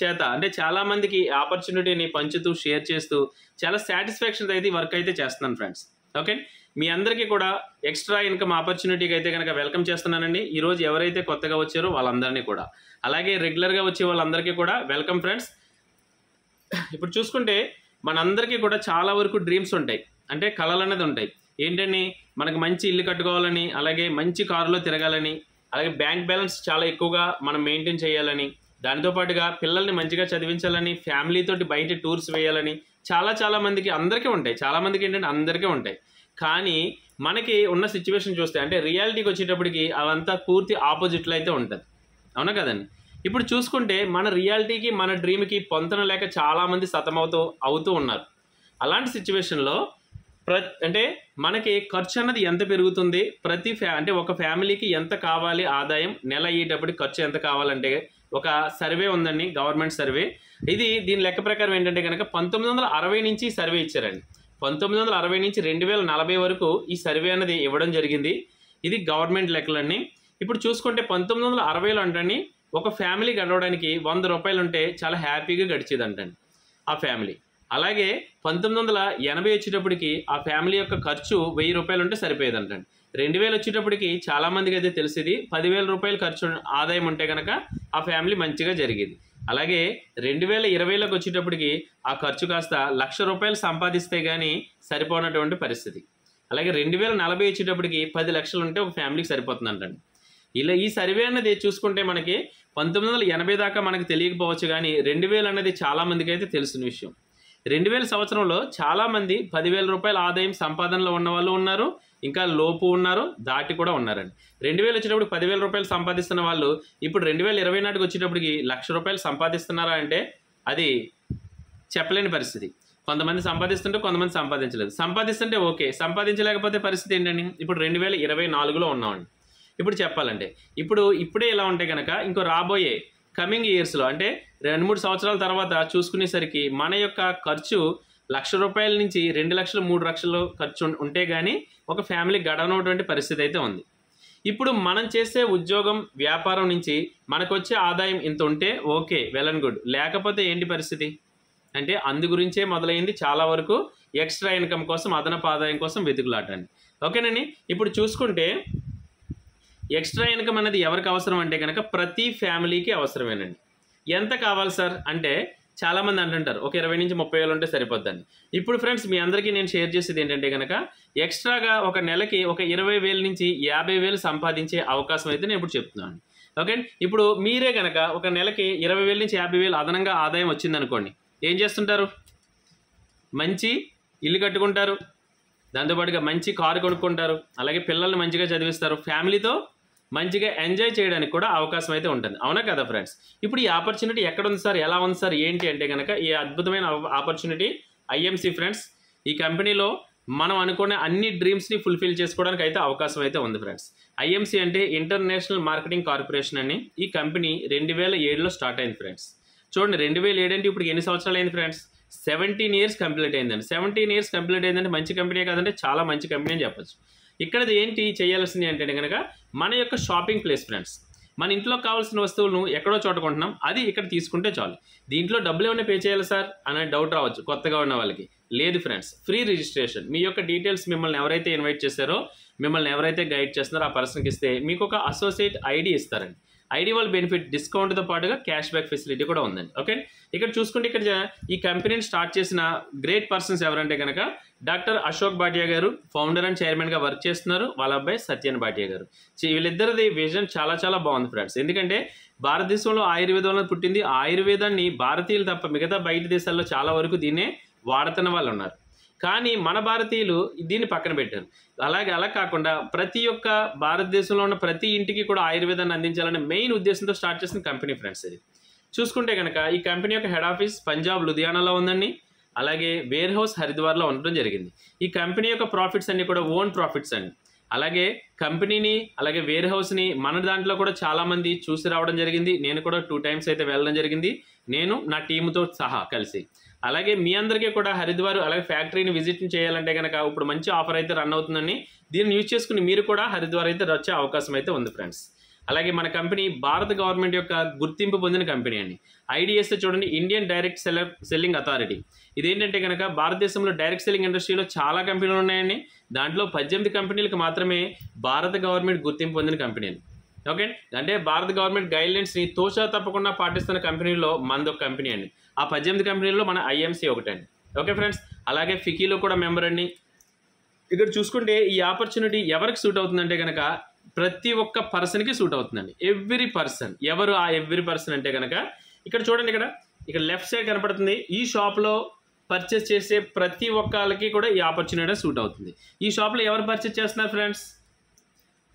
చేత అంటే చాలా మందికి ఆపర్చునిటీని పంచుతూ షేర్ చేస్తూ చాలా సాటిస్ఫాక్షన్ అయితే వర్క్ అయితే చేస్తున్నాను ఫ్రెండ్స్. ఓకే, మీ అందరికీ కూడా ఎక్స్ట్రా ఇన్కమ్ ఆపర్చునిటీకి అయితే కనుక వెల్కమ్ చేస్తున్నానండి. ఈరోజు ఎవరైతే కొత్తగా వచ్చారో వాళ్ళందరినీ కూడా, అలాగే రెగ్యులర్గా వచ్చే వాళ్ళందరికీ కూడా వెల్కమ్ ఫ్రెండ్స్. ఇప్పుడు చూసుకుంటే మనందరికీ కూడా చాలా వరకు డ్రీమ్స్ ఉంటాయి, అంటే కళలు అనేది ఉంటాయి. ఏంటని, మనకు మంచి ఇల్లు కట్టుకోవాలని, అలాగే మంచి కారులో తిరగాలని, అలాగే బ్యాంక్ బ్యాలెన్స్ చాలా ఎక్కువగా మనం మెయింటైన్ చేయాలని, దాంతోపాటుగా పిల్లల్ని మంచిగా చదివించాలని, ఫ్యామిలీతోటి బయట టూర్స్ వేయాలని చాలా మందికి అందరికీ ఉంటాయి. చాలామందికి ఏంటంటే అందరికీ ఉంటాయి. కానీ మనకి ఉన్న సిచ్యువేషన్ చూస్తే అంటే రియాలిటీకి వచ్చేటప్పటికి అవంతా పూర్తి ఆపోజిట్లో అయితే ఉంటుంది. అవునా కదండి? ఇప్పుడు చూసుకుంటే మన రియాలిటీకి మన డ్రీమ్కి పొంతన లేక చాలామంది అవుతూ ఉన్నారు. అలాంటి సిచ్యువేషన్లో అంటే మనకి ఖర్చు అన్నది ఎంత పెరుగుతుంది, అంటే ఒక ఫ్యామిలీకి ఎంత కావాలి ఆదాయం, నెల అయ్యేటప్పటికి ఖర్చు ఎంత కావాలంటే ఒక సర్వే ఉందండి, గవర్నమెంట్ సర్వే. దీని లెక్క ప్రకారం ఏంటంటే కనుక 1960 నుంచి సర్వే ఇచ్చారండి. 1960 నుంచి 2040 వరకు ఈ సర్వే అనేది ఇవ్వడం జరిగింది. ఇది గవర్నమెంట్ లెక్కలన్నీ. ఇప్పుడు చూసుకుంటే 1960లో అంటండి ఒక ఫ్యామిలీ గడవడానికి 100 రూపాయలు ఉంటే చాలా హ్యాపీగా గడిచేది అంటండి ఆ ఫ్యామిలీ. అలాగే 1980 వచ్చేటప్పటికి ఆ ఫ్యామిలీ యొక్క ఖర్చు 1000 రూపాయలు ఉంటే సరిపోయేది అంటండి. 2000 వచ్చేటప్పటికి చాలామందికి అయితే తెలిసింది 10,000 రూపాయలు ఖర్చు ఆదాయం ఉంటే కనుక ఆ ఫ్యామిలీ మంచిగా జరిగేది. అలాగే 2020లోకి వచ్చేటప్పటికి ఆ ఖర్చు కాస్త 1,00,000 రూపాయలు సంపాదిస్తే కానీ సరిపోనటువంటి పరిస్థితి. అలాగే 2040 వచ్చేటప్పటికి 10 లక్షలు ఉంటే ఒక ఫ్యామిలీకి సరిపోతుందంటండి. ఇలా ఈ సర్వే అనేది చూసుకుంటే మనకి 1980 దాకా మనకు తెలియకపోవచ్చు, కానీ 2000 అనేది చాలామందికి అయితే తెలిసిన విషయం. 2000 సంవత్సరంలో చాలామంది 10,000 రూపాయల ఆదాయం సంపాదనలో ఉన్న వాళ్ళు ఉన్నారు, ఇంకా లోపు ఉన్నారు, దాటి కూడా ఉన్నారండి. 2000 వచ్చేటప్పుడు 10,000 రూపాయలు సంపాదిస్తున్న వాళ్ళు ఇప్పుడు 2020 నాటికి వచ్చేటప్పటికి 1,00,000 రూపాయలు సంపాదిస్తున్నారా అంటే అది చెప్పలేని పరిస్థితి. కొంతమంది సంపాదిస్తుంటే కొంతమంది సంపాదించలేదు. సంపాదిస్తుంటే ఓకే, సంపాదించలేకపోతే పరిస్థితి ఏంటండి? ఇప్పుడు 2024లో ఉన్నామండి. ఇప్పుడు చెప్పాలంటే ఇప్పుడే ఇలా ఉంటే కనుక ఇంకో రాబోయే కమింగ్ ఇయర్స్లో అంటే 2-3 సంవత్సరాల తర్వాత చూసుకునేసరికి మన యొక్క ఖర్చు 1,00,000 రూపాయల నుంచి 2 లక్షలు 3 లక్షలు ఖర్చు ఉంటే కానీ ఒక ఫ్యామిలీ గడవనటువంటి పరిస్థితి అయితే ఉంది. ఇప్పుడు మనం చేసే ఉద్యోగం వ్యాపారం నుంచి మనకు వచ్చే ఆదాయం ఇంత ఉంటే ఓకే, వెల్ అండ్ గుడ్. లేకపోతే ఏంటి పరిస్థితి అంటే అందు గురించే మొదలైంది చాలా వరకు ఎక్స్ట్రా ఇన్కమ్ కోసం, అదనపు ఆదాయం కోసం వెతుకులాటండి. ఓకేనండి, ఇప్పుడు చూసుకుంటే ఎక్స్ట్రా ఇన్కమ్ అనేది ఎవరికి అవసరం అంటే కనుక ప్రతి ఫ్యామిలీకి అవసరమేనండి. ఎంత కావాలి సార్ అంటే చాలామంది అంటుంటారు ఒక 20 నుంచి 30 వేలు ఉంటే సరిపోద్దండి. ఇప్పుడు ఫ్రెండ్స్ మీ అందరికీ నేను షేర్ చేసేది ఏంటంటే కనుక ఎక్స్ట్రాగా ఒక నెలకి ఒక 20,000 నుంచి 50,000 సంపాదించే అవకాశం అయితే నేను ఇప్పుడు చెప్తున్నాను. ఓకే, ఇప్పుడు మీరే కనుక ఒక నెలకి 20,000 నుంచి 50,000 అదనంగా ఆదాయం వచ్చిందనుకోండి, ఏం చేస్తుంటారు? మంచి ఇల్లు కట్టుకుంటారు, దాంతోపాటుగా మంచి కారు కొనుక్కుంటారు, అలాగే పిల్లల్ని మంచిగా చదివిస్తారు, ఫ్యామిలీతో మంచిగా ఎంజాయ్ చేయడానికి కూడా అవకాశం అయితే ఉంటుంది. అవునా కదా ఫ్రెండ్స్? ఇప్పుడు ఈ ఆపర్చునిటీ ఎక్కడ ఉంది సార్, ఎలా ఉంది సార్, ఏంటి అంటే కనుక ఈ అద్భుతమైన ఆపర్చునిటీ ఐఎంసీ ఫ్రెండ్స్. ఈ కంపెనీలో మనం అనుకునే అన్ని డ్రీమ్స్ని ఫుల్ఫిల్ చేసుకోవడానికి అయితే అవకాశం అయితే ఉంది ఫ్రెండ్స్. ఐఎంసీ అంటే ఇంటర్నేషనల్ మార్కెటింగ్ కార్పొరేషన్ అని. ఈ కంపెనీ 2007లో స్టార్ట్ అయింది ఫ్రెండ్స్. చూడండి, 2007 అంటే ఇప్పుడు ఎన్ని సంవత్సరాలు అయింది ఫ్రెండ్స్? 17 ఇయర్స్ కంప్లీట్ అయిందండి. 17 ఇయర్స్ కంప్లీట్ అయిందంటే మంచి కంపెనీ కాదంటే చాలా మంచి కంపెనీ అని చెప్పచ్చు. ఇక్కడ ఏంటి చేయాల్సింది అంటే కనుక మన యొక్క షాపింగ్ ప్లేస్ ఫ్రెండ్స్. మన ఇంట్లో కావాల్సిన వస్తువులను ఎక్కడో చోట కొంటున్నాం, అది ఇక్కడ తీసుకుంటే చాలు. దీంట్లో డబ్బులు ఏమైనా పే చేయాలి సార్ అనే డౌట్ రావచ్చు కొత్తగా ఉన్న వాళ్ళకి. లేదు ఫ్రెండ్స్, ఫ్రీ రిజిస్ట్రేషన్. మీ యొక్క డీటెయిల్స్ మిమ్మల్ని ఎవరైతే ఇన్వైట్ చేశారో, మిమ్మల్ని ఎవరైతే గైడ్ చేస్తున్నారో ఆ పర్సన్కి ఇస్తే మీకు ఒక అసోసియేట్ ఐడి ఇస్తారండి. ఐడి వాళ్ళ బెనిఫిట్ డిస్కౌంట్తో పాటుగా క్యాష్ బ్యాక్ ఫెసిలిటీ కూడా ఉందండి. ఓకే, ఇక్కడ చూసుకుంటే ఇక్కడ ఈ కంపెనీని స్టార్ట్ చేసిన గ్రేట్ పర్సన్స్ ఎవరంటే కనుక డాక్టర్ అశోక్ భాటియా గారు ఫౌండర్ అండ్ చైర్మన్గా వర్క్ చేస్తున్నారు. వాళ్ళ అబ్బాయి సత్యన్ భాటియా గారు. వీళ్ళిద్దరిది విజన్ చాలా బాగుంది ఫ్రెండ్స్. ఎందుకంటే భారతదేశంలో ఆయుర్వేదంలో పుట్టింది. ఆయుర్వేదాన్ని భారతీయులు తప్ప మిగతా బయట దేశాల్లో చాలా వరకు దీన్నే వాడుతున్న వాళ్ళు ఉన్నారు. కానీ మన భారతీయులు దీన్ని పక్కన పెట్టారు. అలా కాకుండా ప్రతి ఒక్క భారతదేశంలో ఉన్న ప్రతి ఇంటికి కూడా ఆయుర్వేదాన్ని అందించాలనే మెయిన్ ఉద్దేశంతో స్టార్ట్ చేసిన కంపెనీ ఫ్రెండ్స్ ఇది. చూసుకుంటే కనుక ఈ కంపెనీ యొక్క హెడ్ ఆఫీస్ పంజాబ్ లుధియానాలో ఉందండి. అలాగే వేర్ హౌస్ హరిద్వార్లో ఉండడం జరిగింది. ఈ కంపెనీ యొక్క ప్రాఫిట్స్ అన్ని కూడా ఓన్ ప్రాఫిట్స్ అండి. అలాగే కంపెనీని అలాగే వేర్ హౌస్ని మన దాంట్లో కూడా చాలామంది చూసి రావడం జరిగింది. నేను కూడా 2 times అయితే వెళ్ళడం జరిగింది, నేను నా టీంతో సహా కలిసి. అలాగే మీ అందరికీ కూడా హరిద్వార్ అలాగే ఫ్యాక్టరీని విజిట్ చేయాలంటే కనుక ఇప్పుడు మంచి ఆఫర్ అయితే రన్ అవుతుందని దీన్ని యూజ్ చేసుకుని మీరు కూడా హరిద్వార్ అయితే వచ్చే అవకాశం అయితే ఉంది ఫ్రెండ్స్. అలాగే మన కంపెనీ భారత గవర్నమెంట్ యొక్క గుర్తింపు పొందిన కంపెనీ అండి. IDSA చూడండి, ఇండియన్ డైరెక్ట్ సెల్లింగ్ అథారిటీ. ఇదేంటంటే కనుక భారతదేశంలో డైరెక్ట్ సెల్లింగ్ ఇండస్ట్రీలో చాలా కంపెనీలు ఉన్నాయండి. దాంట్లో 18 కంపెనీలకు మాత్రమే భారత గవర్నమెంట్ గుర్తింపు పొందిన కంపెనీలు. ఓకే, అంటే భారత గవర్నమెంట్ గైడ్లైన్స్ని తోచా తప్పకుండా పాటిస్తున్న కంపెనీల్లో మనదొక కంపెనీ అండి. ఆ 18 కంపెనీల్లో మన IMC ఒకటండి. ఓకే ఫ్రెండ్స్, అలాగే ఫికీలో కూడా మెంబర్ అండి. ఇక్కడ చూసుకుంటే ఈ ఆపర్చునిటీ ఎవరికి సూట్ అవుతుందంటే కనుక ప్రతి ఒక్క పర్సన్కి సూట్ అవుతుందండి. Every person. ఎవరు ఆ ఎవ్రీ పర్సన్ అంటే కనుక ఇక్కడ చూడండి, ఇక్కడ లెఫ్ట్ సైడ్ కనపడుతుంది. ఈ షాప్లో పర్చేస్ చేసే ప్రతి ఒక్కరికి కూడా ఈ ఆపర్చునిటీ సూట్ అవుతుంది. ఈ షాప్లో ఎవరు పర్చేస్ చేస్తున్నారు ఫ్రెండ్స్?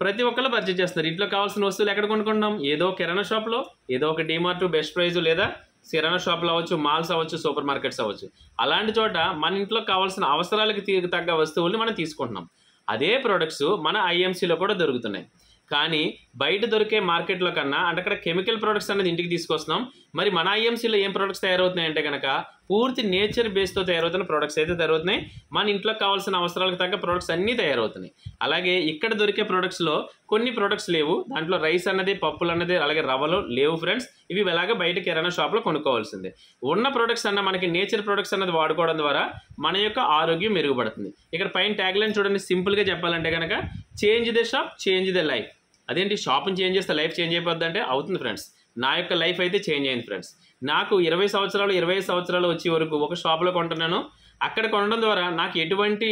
ప్రతి ఒక్కళ్ళు పర్చేస్ చేస్తున్నారు. ఇంట్లో కావాల్సిన వస్తువులు ఎక్కడ కొనుక్కుంటాం? ఏదో కిరాణా షాప్లో, ఏదో ఒక డిమార్ట్, బెస్ట్ ప్రైజ్, లేదా కిరాణా షాపులు అవ్వచ్చు, మాల్స్ అవ్వచ్చు, సూపర్ మార్కెట్స్ అవ్వచ్చు. అలాంటి చోట మన ఇంట్లో కావాల్సిన అవసరాలకు తగ్గ వస్తువుల్ని మనం తీసుకుంటున్నాం. అదే ప్రొడక్ట్స్ మన IMCలో కూడా దొరుకుతున్నాయి. కానీ బయట దొరికే మార్కెట్లో కన్నా అంటే అక్కడ కెమికల్ ప్రొడక్ట్స్ అనేది ఇంటికి తీసుకొస్తున్నాం. మరి మన IMCలో ఏం ప్రొడక్ట్స్ తయారవుతున్నాయి అంటే కనుక పూర్తి నేచర్ బేస్తో తయారవుతున్న ప్రొడక్ట్స్ అయితే తయారవుతున్నాయి. మన ఇంట్లో కావాల్సిన అవసరాలకు తగ్గ ప్రొడక్ట్స్ అన్నీ తయారవుతున్నాయి. అలాగే ఇక్కడ దొరికే ప్రొడక్ట్స్లో కొన్ని ప్రొడక్ట్స్ లేవు. దాంట్లో రైస్ అన్నది, పప్పులు అన్నది, అలాగే రవ్వలు లేవు ఫ్రెండ్స్. ఇవి ఎలాగ బయట కిరాణా షాప్లో కొనుక్కోవాల్సిందే. ఉన్న ప్రొడక్ట్స్ అన్న మనకి నేచర్ ప్రొడక్ట్స్ అన్నది వాడుకోవడం ద్వారా మన యొక్క ఆరోగ్యం మెరుగుపడుతుంది. ఇక్కడ పైన ట్యాగ్ లైన్ చూడండి, సింపుల్గా చెప్పాలంటే కనుక change the shop, change the life. అదేంటి షాప్ని చేంజ్ చేస్తే లైఫ్ చేంజ్ అయిపోద్ది అంటే అవుతుంది ఫ్రెండ్స్. నా యొక్క లైఫ్ అయితే చేంజ్ అయింది ఫ్రెండ్స్. నాకు 20 సంవత్సరాలు 25 సంవత్సరాలు వచ్చే వరకు ఒక షాప్లో కొంటున్నాను. అక్కడ కొనడం ద్వారా నాకు ఎటువంటి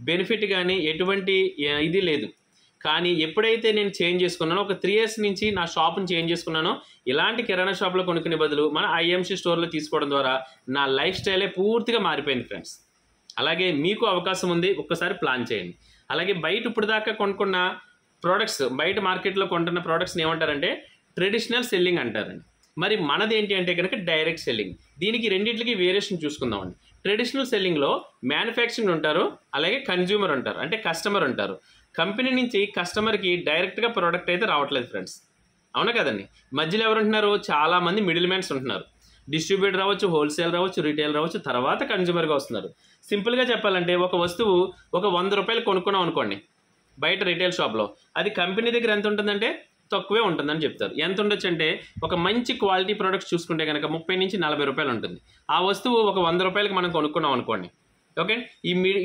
బెనిఫిట్ కానీ ఎటువంటి ఇది లేదు. కానీ ఎప్పుడైతే నేను చేంజ్ చేసుకున్నానో, ఒక 3 years నుంచి నా షాప్ని చేంజ్ చేసుకున్నానో, ఇలాంటి కిరాణా షాప్లో కొనుక్కునే బదులు మన IMC స్టోర్లో తీసుకోవడం ద్వారా నా లైఫ్ స్టైలే పూర్తిగా మారిపోయింది ఫ్రెండ్స్. అలాగే మీకు అవకాశం ఉంది, ఒక్కసారి ప్లాన్ చేయండి. అలాగే బయట ఇప్పుడు దాకా కొనుక్కున్న ప్రోడక్ట్స్, బయట మార్కెట్లో కొంటున్న ప్రోడక్ట్స్ని ఏమంటారంటే ట్రెడిషనల్ సెల్లింగ్ అంటారండి. మరి మనది ఏంటి అంటే కనుక డైరెక్ట్ సెల్లింగ్. దీనికి రెండింటికి వేరియేషన్ చూసుకుందామండి. ట్రెడిషనల్ సెల్లింగ్లో మ్యానుఫ్యాక్చరింగ్ ఉంటారు, అలాగే కన్జ్యూమర్ ఉంటారు, అంటే కస్టమర్ ఉంటారు. కంపెనీ నుంచి కస్టమర్కి డైరెక్ట్గా ప్రోడక్ట్ అయితే రావట్లేదు ఫ్రెండ్స్, అవునా కదండి. మధ్యలో ఎవరు ఉంటున్నారు? చాలామంది మిడిల్ మ్యాన్స్ ఉంటున్నారు. డిస్ట్రిబ్యూటర్ రావచ్చు, హోల్సేల్ రావచ్చు, రీటైల్ రావచ్చు, తర్వాత కన్జ్యూమర్గా వస్తున్నారు. సింపుల్గా చెప్పాలంటే ఒక వస్తువు ఒక 100 రూపాయలు కొనుక్కున్నాం అనుకోండి బయట రీటైల్ షాప్లో, అది కంపెనీ దగ్గర ఎంత ఉంటుందంటే తక్కువే ఉంటుందని చెప్తారు. ఎంత ఉండొచ్చు అంటే ఒక మంచి క్వాలిటీ ప్రోడక్ట్స్ చూసుకుంటే కనుక 30 నుంచి 40 రూపాయలు ఉంటుంది. ఆ వస్తువు ఒక 100 రూపాయలకి మనం కొనుక్కున్నాం అనుకోండి. ఓకే,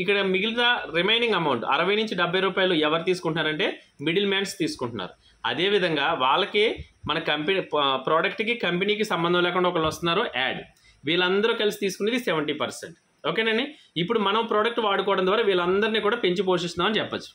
ఇక్కడ మిగిలిన రిమైనింగ్ అమౌంట్ 60 నుంచి 70 రూపాయలు ఎవరు తీసుకుంటున్నారంటే మిడిల్ మ్యాన్స్ తీసుకుంటున్నారు. అదేవిధంగా వాళ్ళకి మన కంపెనీ ప్రోడక్ట్కి కంపెనీకి సంబంధం లేకుండా ఒకళ్ళు వస్తున్నారు యాడ్, వీళ్ళందరూ కలిసి తీసుకునేది 70%. ఓకేనండి. ఇప్పుడు మనం ప్రోడక్ట్ వాడుకోవడం ద్వారా వీళ్ళందరినీ కూడా పెంచి పోషిస్తున్నామని చెప్పచ్చు.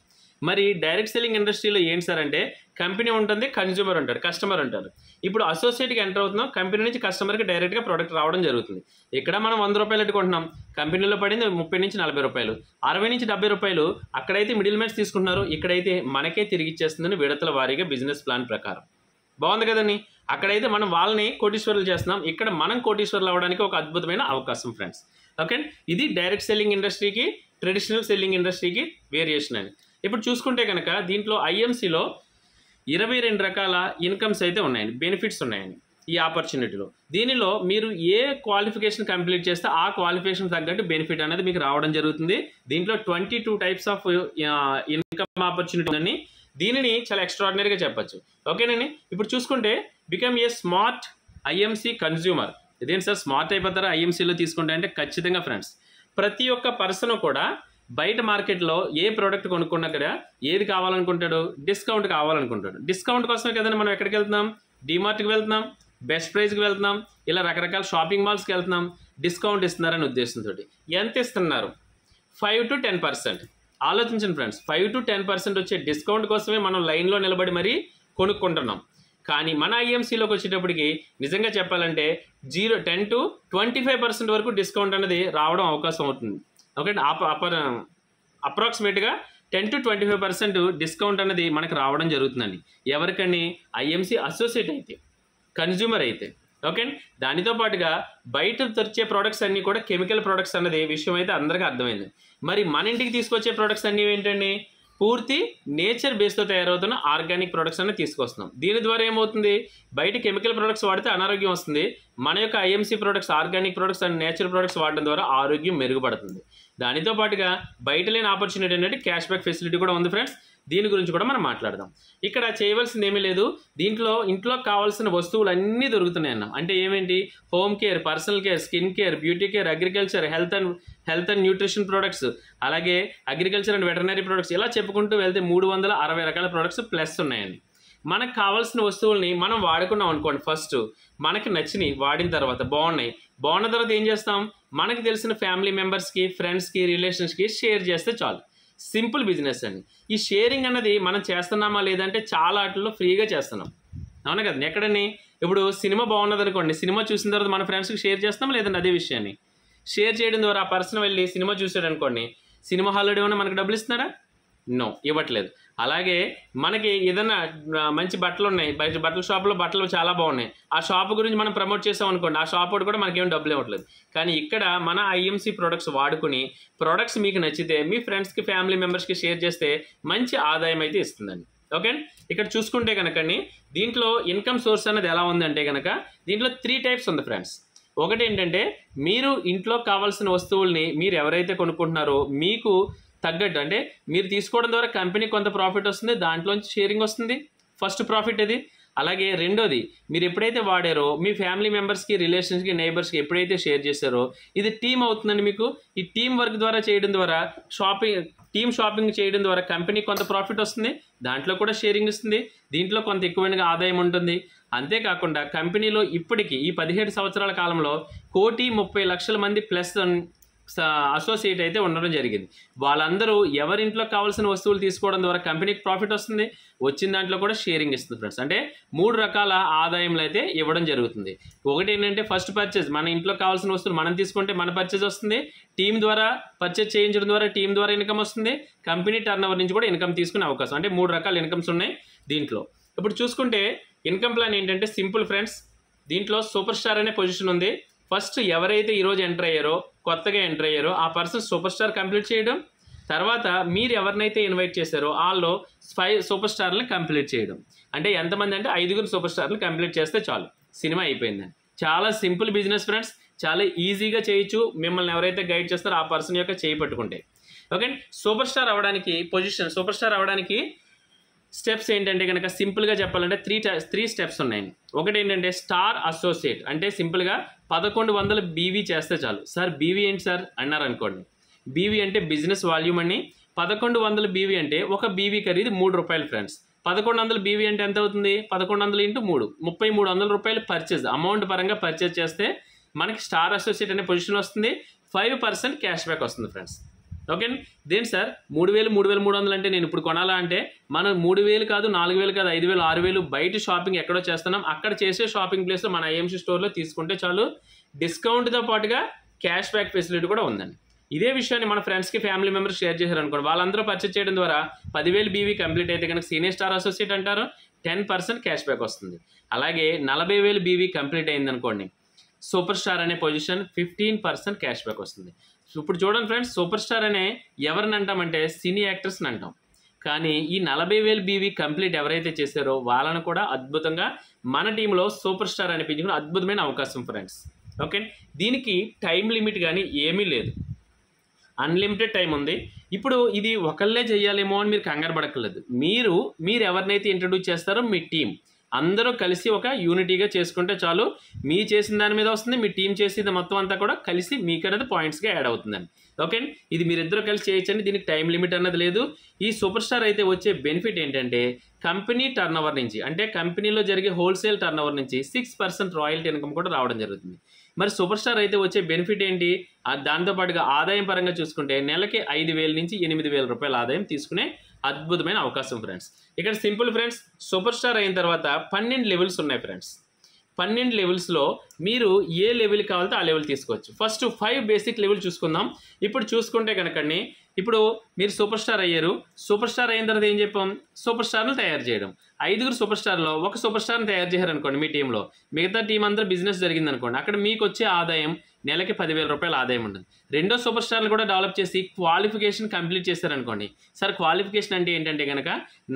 మరి డైరెక్ట్ సెల్లింగ్ ఇండస్ట్రీలో ఏంటి సార్ అంటే కంపెనీ ఉంటుంది, కన్జ్యూమర్ ఉంటాడు, కస్టమర్ ఉంటారు. ఇప్పుడు అసోసియేట్కి ఎంటర్ అవుతున్నాం, కంపెనీ నుంచి కస్టమర్కి డైరెక్ట్గా ప్రోడక్ట్ రావడం జరుగుతుంది. ఇక్కడ మనం 100 రూపాయలు పెట్టుకుంటున్నాం, కంపెనీలో పడింది 30 నుంచి 40 రూపాయలు, 60 నుంచి 70 రూపాయలు అక్కడైతే మిడిల్ మ్యాన్స్ తీసుకుంటున్నారు, ఇక్కడైతే మనకే తిరిగి ఇచ్చేస్తుందని విడతల వారీగా బిజినెస్ ప్లాన్ ప్రకారం. బాగుంది కదండి. అక్కడైతే మనం వాళ్ళని కోటీశ్వరులు చేస్తున్నాం, ఇక్కడ మనం కోటీశ్వరులు అవ్వడానికి ఒక అద్భుతమైన అవకాశం ఫ్రెండ్స్. ఓకే, ఇది డైరెక్ట్ సెల్లింగ్ ఇండస్ట్రీకి, ట్రెడిషనల్ సెల్లింగ్ ఇండస్ట్రీకి వేరియేషన్ అని. ఇప్పుడు చూసుకుంటే కనుక దీంట్లో IMCలో 22 రకాల ఇన్కమ్స్ అయితే ఉన్నాయండి, బెనిఫిట్స్ ఉన్నాయండి ఈ ఆపర్చునిటీలో. దీనిలో మీరు ఏ క్వాలిఫికేషన్ కంప్లీట్ చేస్తే ఆ క్వాలిఫికేషన్ తగ్గట్టు బెనిఫిట్ అనేది మీకు రావడం జరుగుతుంది. దీంట్లో 22 టైప్స్ ఆఫ్ ఇన్కమ్ ఆపర్చునిటీ ఉందని దీనిని చాలా ఎక్స్ట్రాడినరీగా చెప్పచ్చు. ఓకేనండి. ఇప్పుడు చూసుకుంటే become a smart IMC consumer. ఇదేంటి సార్ స్మార్ట్ అయిపోతారా IMCలో తీసుకుంటే అంటే ఖచ్చితంగా ఫ్రెండ్స్. ప్రతి ఒక్క పర్సన్ కూడా బయట మార్కెట్లో ఏ ప్రోడక్ట్ కొనుక్కున్నా కూడా ఏది కావాలనుకుంటాడు? డిస్కౌంట్ కావాలనుకుంటాడు. డిస్కౌంట్ కోసమే కదండి మనం ఎక్కడికి వెళ్తున్నాం? డిమార్ట్కి వెళ్తున్నాం, బెస్ట్ ప్రైజ్కి వెళ్తున్నాం, ఇలా రకరకాల షాపింగ్ మాల్స్కి వెళ్తున్నాం. డిస్కౌంట్ ఇస్తున్నారనే ఉద్దేశంతో ఎంత ఇస్తున్నారు? 5 to 10%. ఆలోచించండి ఫ్రెండ్స్, 5 to 10% వచ్చే డిస్కౌంట్ కోసమే మనం లైన్లో నిలబడి మరీ కొనుక్కుంటున్నాం. కానీ మన IMCలోకి వచ్చేటప్పటికి నిజంగా చెప్పాలంటే 10 to 25% వరకు డిస్కౌంట్ అనేది రావడం అవకాశం అవుతుంది. ఓకే, అప్రాక్సిమేట్గా 10 to 25% డిస్కౌంట్ అనేది మనకు రావడం జరుగుతుందండి. ఎవరికని? IMC అసోసియేట్ అయితే, కన్జ్యూమర్ అయితే. ఓకే, దానితో పాటుగా బయట తెచ్చే ప్రోడక్ట్స్ అన్నీ కూడా కెమికల్ ప్రోడక్ట్స్ అన్నది విషయం అయితే అందరికీ అర్థమైంది. మరి మన ఇంటికి తీసుకొచ్చే ప్రోడక్ట్స్ అన్నీ ఏంటండి? పూర్తి నేచర్ బేస్తో తయారవుతున్న ఆర్గానిక్ ప్రొడక్ట్స్ అనేది తీసుకొస్తున్నాం. దీని ద్వారా ఏమవుతుంది? బయట కెమికల్ ప్రొడక్ట్స్ వాడితే అనారోగ్యం వస్తుంది. మన యొక్క IMC products, organic products and nature products వాడడం ద్వారా ఆరోగ్యం మెరుగుపడుతుంది. దానితో పాటుగా బయట లేని ఆపర్చునిటీ అనేది క్యాష్ బ్యాక్ ఫెసిలిటీ కూడా ఉంది ఫ్రెండ్స్. దీని గురించి కూడా మనం మాట్లాడదాం. ఇక్కడ చేయవలసింది ఏమీ లేదు. ఇంట్లో కావాల్సిన వస్తువులు అన్నీ దొరుకుతున్నాయి అన్న. అంటే ఏమేంటి, home care, personal care, skin care, beauty care, agriculture, health and nutrition products, అలాగే అగ్రికల్చర్ అండ్ వెటర్నరీ ప్రొడక్ట్స్, ఇలా చెప్పుకుంటూ వెళ్తే 360 రకాల ప్రొడక్ట్స్ ప్లస్ ఉన్నాయండి. మనకు కావాల్సిన వస్తువుల్ని మనం వాడుకున్నాం అనుకోండి, ఫస్ట్ మనకి నచ్చినాయి, వాడిన తర్వాత బాగున్న తర్వాత ఏం చేస్తాం, మనకి తెలిసిన ఫ్యామిలీ మెంబర్స్కి, ఫ్రెండ్స్కి, రిలేషన్స్కి షేర్ చేస్తే చాలు. సింపుల్ బిజినెస్ అండి. ఈ షేరింగ్ అన్నది మనం చేస్తున్నామా లేదంటే చాలా వాటిల్లో ఫ్రీగా చేస్తున్నాం, అవునా కదండి. ఎక్కడని, ఇప్పుడు సినిమా బాగున్నది అనుకోండి, సినిమా చూసిన తర్వాత మన ఫ్రెండ్స్కి షేర్ చేస్తాం లేదంటే అదే విషయాన్ని షేర్ చేయడం ద్వారా ఆ పర్సన్ వెళ్ళి సినిమా చూసాడు అనుకోండి, సినిమా హాల్లో ఏమైనా మనకు డబ్బులు ఇస్తున్నారా? నో, ఇవ్వట్లేదు. అలాగే మనకి ఏదైనా మంచి బట్టలు ఉన్నాయి, బట్టల షాప్లో బట్టలు చాలా బాగున్నాయి, ఆ షాప్ గురించి మనం ప్రమోట్ చేసాం అనుకోండి, ఆ షాప్ కూడా మనకేం డబ్బులు ఇవ్వట్లేదు. కానీ ఇక్కడ మన ఐఎంసీ ప్రొడక్ట్స్ వాడుకుని ప్రొడక్ట్స్ మీకు నచ్చితే మీ ఫ్రెండ్స్కి, ఫ్యామిలీ మెంబర్స్కి షేర్ చేస్తే మంచి ఆదాయం అయితే ఇస్తుందండి. ఓకే, ఇక్కడ చూసుకుంటే కనుకండి దీంట్లో ఇన్కమ్ సోర్స్ అనేది ఎలా ఉందంటే కనుక దీంట్లో 3 టైప్స్ ఉంది ఫ్రెండ్స్. ఒకటి ఏంటంటే, మీరు ఇంట్లో కావాల్సిన వస్తువుల్ని మీరు ఎవరైతే కొనుక్కుంటున్నారో మీకు తగ్గట్టు, అంటే మీరు తీసుకోవడం ద్వారా కంపెనీకి కొంత ప్రాఫిట్ వస్తుంది, దాంట్లోంచి షేరింగ్ వస్తుంది, ఫస్ట్ ప్రాఫిట్ ఇది. అలాగే రెండోది, మీరు ఎప్పుడైతే వాడారో మీ ఫ్యామిలీ మెంబర్స్కి, రిలేషన్స్కి, నైబర్స్కి ఎప్పుడైతే షేర్ చేశారో ఇది టీమ్ అవుతుందండి. మీకు ఈ టీం వర్క్ ద్వారా చేయడం ద్వారా షాపింగ్ చేయడం ద్వారా కంపెనీకి కొంత ప్రాఫిట్ వస్తుంది, దాంట్లో కూడా షేరింగ్ ఇస్తుంది, దీంట్లో కొంత ఎక్కువైన ఆదాయం ఉంటుంది. అంతేకాకుండా కంపెనీలో ఇప్పటికీ ఈ 17 సంవత్సరాల కాలంలో 1,30,00,000 మంది ప్లస్ అసోసియేట్ అయితే ఉండడం జరిగింది. వాళ్ళందరూ ఎవరింట్లో కావాల్సిన వస్తువులు తీసుకోవడం ద్వారా కంపెనీకి ప్రాఫిట్ వస్తుంది, వచ్చిన దాంట్లో కూడా షేరింగ్ ఇస్తుంది ఫ్రెండ్స్. అంటే 3 రకాల ఆదాయంలు అయితే ఇవ్వడం జరుగుతుంది. ఒకటి ఏంటంటే ఫస్ట్ పర్చేజ్, మన ఇంట్లో కావాల్సిన వస్తువులు మనం తీసుకుంటే మన పర్చేజ్ వస్తుంది, టీం ద్వారా పర్చేజ్ చేయించడం ద్వారా టీం ద్వారా ఇన్కమ్ వస్తుంది, కంపెనీ టర్న్ ఓవర్ నుంచి కూడా ఇన్కమ్ తీసుకునే అవకాశం. అంటే 3 రకాల ఇన్కమ్స్ ఉన్నాయి దీంట్లో. ఇప్పుడు చూసుకుంటే ఇన్కమ్ ప్లాన్ ఏంటంటే సింపుల్ ఫ్రెండ్స్. దీంట్లో సూపర్ స్టార్ అనే పొజిషన్ ఉంది. ఫస్ట్ ఎవరైతే ఈరోజు కొత్తగా ఎంటర్ అయ్యారో ఆ పర్సన్ సూపర్ స్టార్ కంప్లీట్ చేయడం, తర్వాత మీరు ఎవరినైతే ఇన్వైట్ చేశారో వాళ్ళు 5 సూపర్ స్టార్లను కంప్లీట్ చేయడం. అంటే ఎంతమంది అంటే 5 సూపర్ స్టార్లు కంప్లీట్ చేస్తే చాలు, సినిమా అయిపోయిందండి. చాలా సింపుల్ బిజినెస్ ఫ్రెండ్స్, చాలా ఈజీగా చేయొచ్చు. మిమ్మల్ని ఎవరైతే గైడ్ చేస్తారో ఆ పర్సన్ యొక్క చేయి పట్టుకుంటే. ఓకే, సూపర్ స్టార్ అవ్వడానికి స్టెప్స్ ఏంటంటే కనుక సింపుల్గా చెప్పాలంటే 3 స్టెప్స్ ఉన్నాయండి. ఒకటి ఏంటంటే స్టార్ అసోసియేట్, అంటే సింపుల్గా 1100 బీవీ చేస్తే చాలు. సార్ బీవీ ఏంటి సార్ అన్నారు అనుకోండి, బీవీ అంటే బిజినెస్ వాల్యూమ్ అని. 1100 బీవీ అంటే ఒక బీవీ ఖరీదు ₹3 ఫ్రెండ్స్. 1100 బీవీ అంటే ఎంత అవుతుంది, 1100 × 3 $3,300 పర్చేజ్ అమౌంట్ పరంగా పర్చేజ్ చేస్తే మనకి స్టార్ అసోసియేట్ అనే పొజిషన్ వస్తుంది, 5% క్యాష్ బ్యాక్ వస్తుంది ఫ్రెండ్స్. ఓకే, దేని సార్ 3,000 3,300 అంటే నేను ఇప్పుడు కొనాలా అంటే మనం 3,000 కాదు, 4,000 కాదు, 5,000 6,000 బయట షాపింగ్ ఎక్కడో చేస్తున్నాం, అక్కడ చేసే షాపింగ్ ప్లేస్లో మన ఐఎంసీ స్టోర్లో తీసుకుంటే చాలు, డిస్కౌంట్తో పాటుగా క్యాష్ బ్యాక్ ఫెసిలిటీ కూడా ఉందండి. ఇదే విషయాన్ని మన ఫ్రెండ్స్కి, ఫ్యామిలీ మెంబర్స్ షేర్ చేశారనుకోండి, వాళ్ళందరూ పర్చేజ్ చేయడం ద్వారా 10,000 బీవీ కంప్లీట్ అయితే కనుక సీనియర్ స్టార్ అసోసియేట్ అంటారు, 10% క్యాష్ బ్యాక్ వస్తుంది. అలాగే 40,000 బీవీ కంప్లీట్ అయిందనుకోండి, సూపర్ స్టార్ అనే పొజిషన్ 15% క్యాష్ బ్యాక్ వస్తుంది. ఇప్పుడు చూడండి ఫ్రెండ్స్, సూపర్ స్టార్ అనే ఎవరిని అంటామంటే సినీ యాక్టర్స్ని అంటాం. కానీ ఈ 40,000 బీవీ కంప్లీట్ ఎవరైతే చేశారో వాళ్ళను కూడా అద్భుతంగా మన టీంలో సూపర్ స్టార్ అనిపించుకునే అద్భుతమైన అవకాశం ఫ్రెండ్స్. ఓకే, దీనికి టైం లిమిట్ కానీ ఏమీ లేదు, అన్లిమిటెడ్ టైం ఉంది. ఇప్పుడు ఇది ఒకళ్ళే చేయాలేమో అని మీరు కంగారు పడక్కర్లేదు. మీరు ఎవరినైతే ఇంట్రడ్యూస్ చేస్తారో మీ టీం అందరూ కలిసి ఒక యూనిటీగా చేసుకుంటే చాలు, మీ చేసిన దాని మీద వస్తుంది, మీ టీం చేసేది మొత్తం అంతా కూడా కలిసి మీకనేది పాయింట్స్గా యాడ్ అవుతుందండి. ఓకే, ఇది మీరిద్దరూ కలిసి చేయొచ్చండి, దీనికి టైం లిమిట్ అన్నది లేదు. ఈ సూపర్ స్టార్ అయితే వచ్చే బెనిఫిట్ ఏంటంటే కంపెనీ టర్న్ ఓవర్ నుంచి, అంటే కంపెనీలో జరిగే హోల్సేల్ టర్న్ ఓవర్ నుంచి 6% రాయల్టీ ఇన్కమ్ కూడా రావడం జరుగుతుంది. మరి సూపర్ స్టార్ అయితే వచ్చే బెనిఫిట్ ఏంటి, దాంతోపాటుగా ఆదాయం పరంగా చూసుకుంటే నెలకి 5,000 నుంచి 8,000 ఆదాయం తీసుకునే అద్భుతమైన అవకాశం ఫ్రెండ్స్. ఇక్కడ సింపుల్ ఫ్రెండ్స్, సూపర్ స్టార్ అయిన తర్వాత 12 లెవెల్స్ ఉన్నాయి ఫ్రెండ్స్. 12 లెవెల్స్లో మీరు ఏ లెవెల్ కావాలంటే ఆ లెవెల్ తీసుకోవచ్చు. ఫస్ట్ 5 బేసిక్ లెవెల్ చూసుకుందాం. ఇప్పుడు చూసుకుంటే కనుకండి, ఇప్పుడు మీరు సూపర్ స్టార్ అయ్యారు, సూపర్ స్టార్ అయిన తర్వాత ఏం చెప్పాం, సూపర్ స్టార్ను తయారు చేయడం. 5 సూపర్ స్టార్లో ఒక సూపర్ స్టార్ని తయారు చేశారనుకోండి మీ టీంలో, మిగతా టీం అంతా బిజినెస్ జరిగిందనుకోండి, అక్కడ మీకు వచ్చే ఆదాయం నెలకి ₹10,000 ఆదాయం ఉంటుంది. రెండో సూపర్ స్టార్ని కూడా డెవలప్ చేసి క్వాలిఫికేషన్ కంప్లీట్ చేశారనుకోండి. సార్ క్వాలిఫికేషన్ అంటే ఏంటంటే కనుక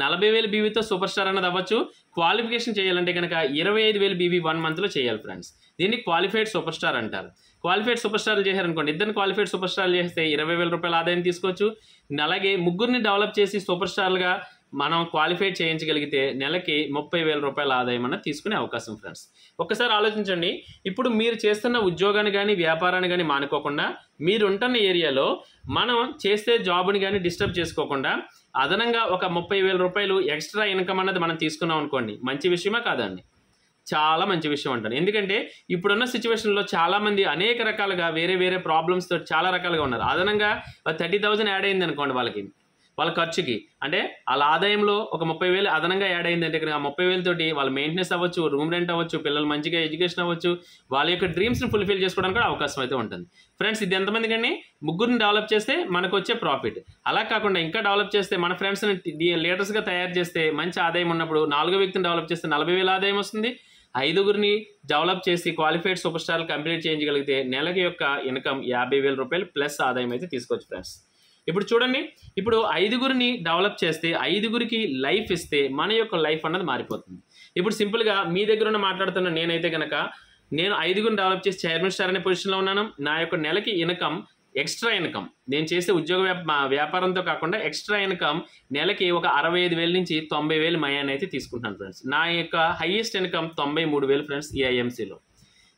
40,000 బీవీతో సూపర్ స్టార్ అన్నది అవ్వచ్చు. క్వాలిఫికేషన్ చేయాలంటే కనుక 25,000 బీవీ 1 మంత్లో చేయాలి ఫ్రెండ్స్. దీన్ని క్వాలిఫైడ్ సూపర్ స్టార్ అంటారు. క్వాలిఫైడ్ సూపర్ స్టార్లు చేశారనుకోండి, ఇద్దరు క్వాలిఫైడ్ సూపర్ స్టార్లు చేస్తే ₹20,000 ఆదాయం తీసుకోవచ్చు. అలాగే ముగ్గురిని డెవలప్ చేసి సూపర్ స్టార్లుగా మనం క్వాలిఫై చేయించగలిగితే నెలకి 30,000 రూపాయల ఆదాయం అన్న తీసుకునే అవకాశం ఫ్రెండ్స్. ఒక్కసారి ఆలోచించండి. ఇప్పుడు మీరు చేస్తున్న ఉద్యోగాన్ని కానీ వ్యాపారాన్ని కానీ మానుకోకుండా మీరు ఉంటున్న ఏరియాలో మనం చేసే జాబ్ని కానీ డిస్టర్బ్ చేసుకోకుండా అదనంగా ఒక 30,000 రూపాయలు ఎక్స్ట్రా ఇన్కమ్ అన్నది మనం తీసుకున్నాం అనుకోండి, మంచి విషయమా కాదండి? చాలా మంచి విషయం అంటాను. ఎందుకంటే ఇప్పుడున్న సిచ్యువేషన్లో చాలామంది అనేక రకాలుగా వేరే వేరే ప్రాబ్లమ్స్తో చాలా రకాలుగా ఉన్నారు. అదనంగా 30,000 యాడ్ అయింది అనుకోండి వాళ్ళ ఖర్చుకి, అంటే వాళ్ళ ఆదాయంలో ఒక 30,000 అదనంగా యాడ్ అయిందంటే ఇక్కడ ఆ 30,000 తోటి వాళ్ళ మెయింటెనెన్స్ అవ్వచ్చు, రూమ్ రెంట్ అవ్వచ్చు, పిల్లలు మంచిగా ఎడ్యుకేషన్ అవ్వచ్చు, వాళ్ళ యొక్క డ్రీమ్స్ని ఫుల్ఫిల్ చేసుకోవడానికి కూడా అవకాశం అయితే ఉంటుంది ఫ్రెండ్స్. ఇది ఎంతమంది కానీ ముగ్గురిని డెవలప్ చేస్తే మనకు వచ్చే ప్రాఫిట్. అలా కాకుండా ఇంకా డెవలప్ చేస్తే మన ఫ్రెండ్స్ని లీడర్స్గా తయారు చేస్తే మంచి ఆదాయం ఉన్నప్పుడు 4వ వ్యక్తిని డెవలప్ చేస్తే 40,000 ఆదాయం వస్తుంది. 5గురిని డెవలప్ చేసి క్వాలిఫైడ్ సూపర్ స్టార్లు కంప్లీట్ చేయించగలిగితే నెలకి యొక్క ఇన్కమ్ 50,000 రూపాయలు ప్లస్ ఆదాయం అయితే తీసుకోవచ్చు ఫ్రెండ్స్. ఇప్పుడు చూడండి, ఇప్పుడు 5గురిని డెవలప్ చేస్తే 5గురికి లైఫ్ ఇస్తే మన యొక్క లైఫ్ అన్నది మారిపోతుంది. ఇప్పుడు సింపుల్గా మీ దగ్గర ఉన్న మాట్లాడుతున్న నేనైతే కనుక నేను 5గురిని డెవలప్ చేసి చైర్మన్ స్టార్ అనే పొజిషన్లో ఉన్నాను. నా యొక్క నెలకి ఇన్కమ్ ఎక్స్ట్రా ఇన్కమ్ నేను చేసే ఉద్యోగ వ్యాపారంతో కాకుండా ఎక్స్ట్రా ఇన్కమ్ నెలకి ఒక 65,000 నుంచి 90,000 మయాన్ని అయితే తీసుకుంటున్నాను ఫ్రెండ్స్. నా యొక్క హైయెస్ట్ ఇన్కమ్ 93,000 ఫ్రెండ్స్ ఈ ఐఎంసీలో.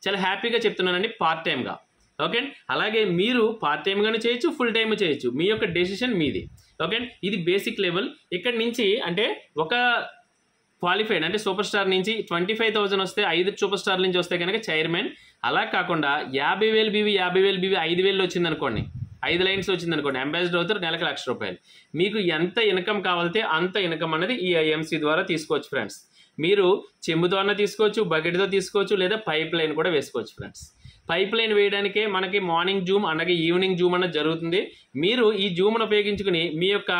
చాలా హ్యాపీగా చెప్తున్నానండి, పార్ట్ టైమ్గా. ఓకే, అలాగే మీరు పార్ట్ టైమ్గానే చేయొచ్చు, ఫుల్ టైమ్ చేయొచ్చు, మీ యొక్క డెసిషన్ మీది. ఓకే, ఇది బేసిక్ లెవెల్. ఇక్కడ నుంచి అంటే ఒక క్వాలిఫైడ్ అంటే సూపర్ స్టార్ నుంచి 25,000 వస్తే 5 సూపర్ స్టార్ నుంచి వస్తే కనుక చైర్మన్. అలా కాకుండా 50,000 బీవీ 5,000 వచ్చింది అనుకోండి, 5 లైన్స్ వచ్చింది అనుకోండి, అంబాసిడర్ అవుతారు, నెలకు 1,00,000 రూపాయలు. మీకు ఎంత ఇన్కమ్ కావాలితే అంత ఇన్కమ్ అనేది ఈ ఐఎంసీ ద్వారా తీసుకోవచ్చు ఫ్రెండ్స్. మీరు చెంబుతో అన్న తీసుకోవచ్చు, బకెట్తో తీసుకోవచ్చు, లేదా పైప్ లైన్ కూడా వేసుకోవచ్చు ఫ్రెండ్స్. పైప్ లైన్ వేయడానికే మనకి మార్నింగ్ జూమ్ అలాగే ఈవినింగ్ జూమ్ అన్నది జరుగుతుంది. మీరు ఈ జూమ్ను ఉపయోగించుకుని మీ యొక్క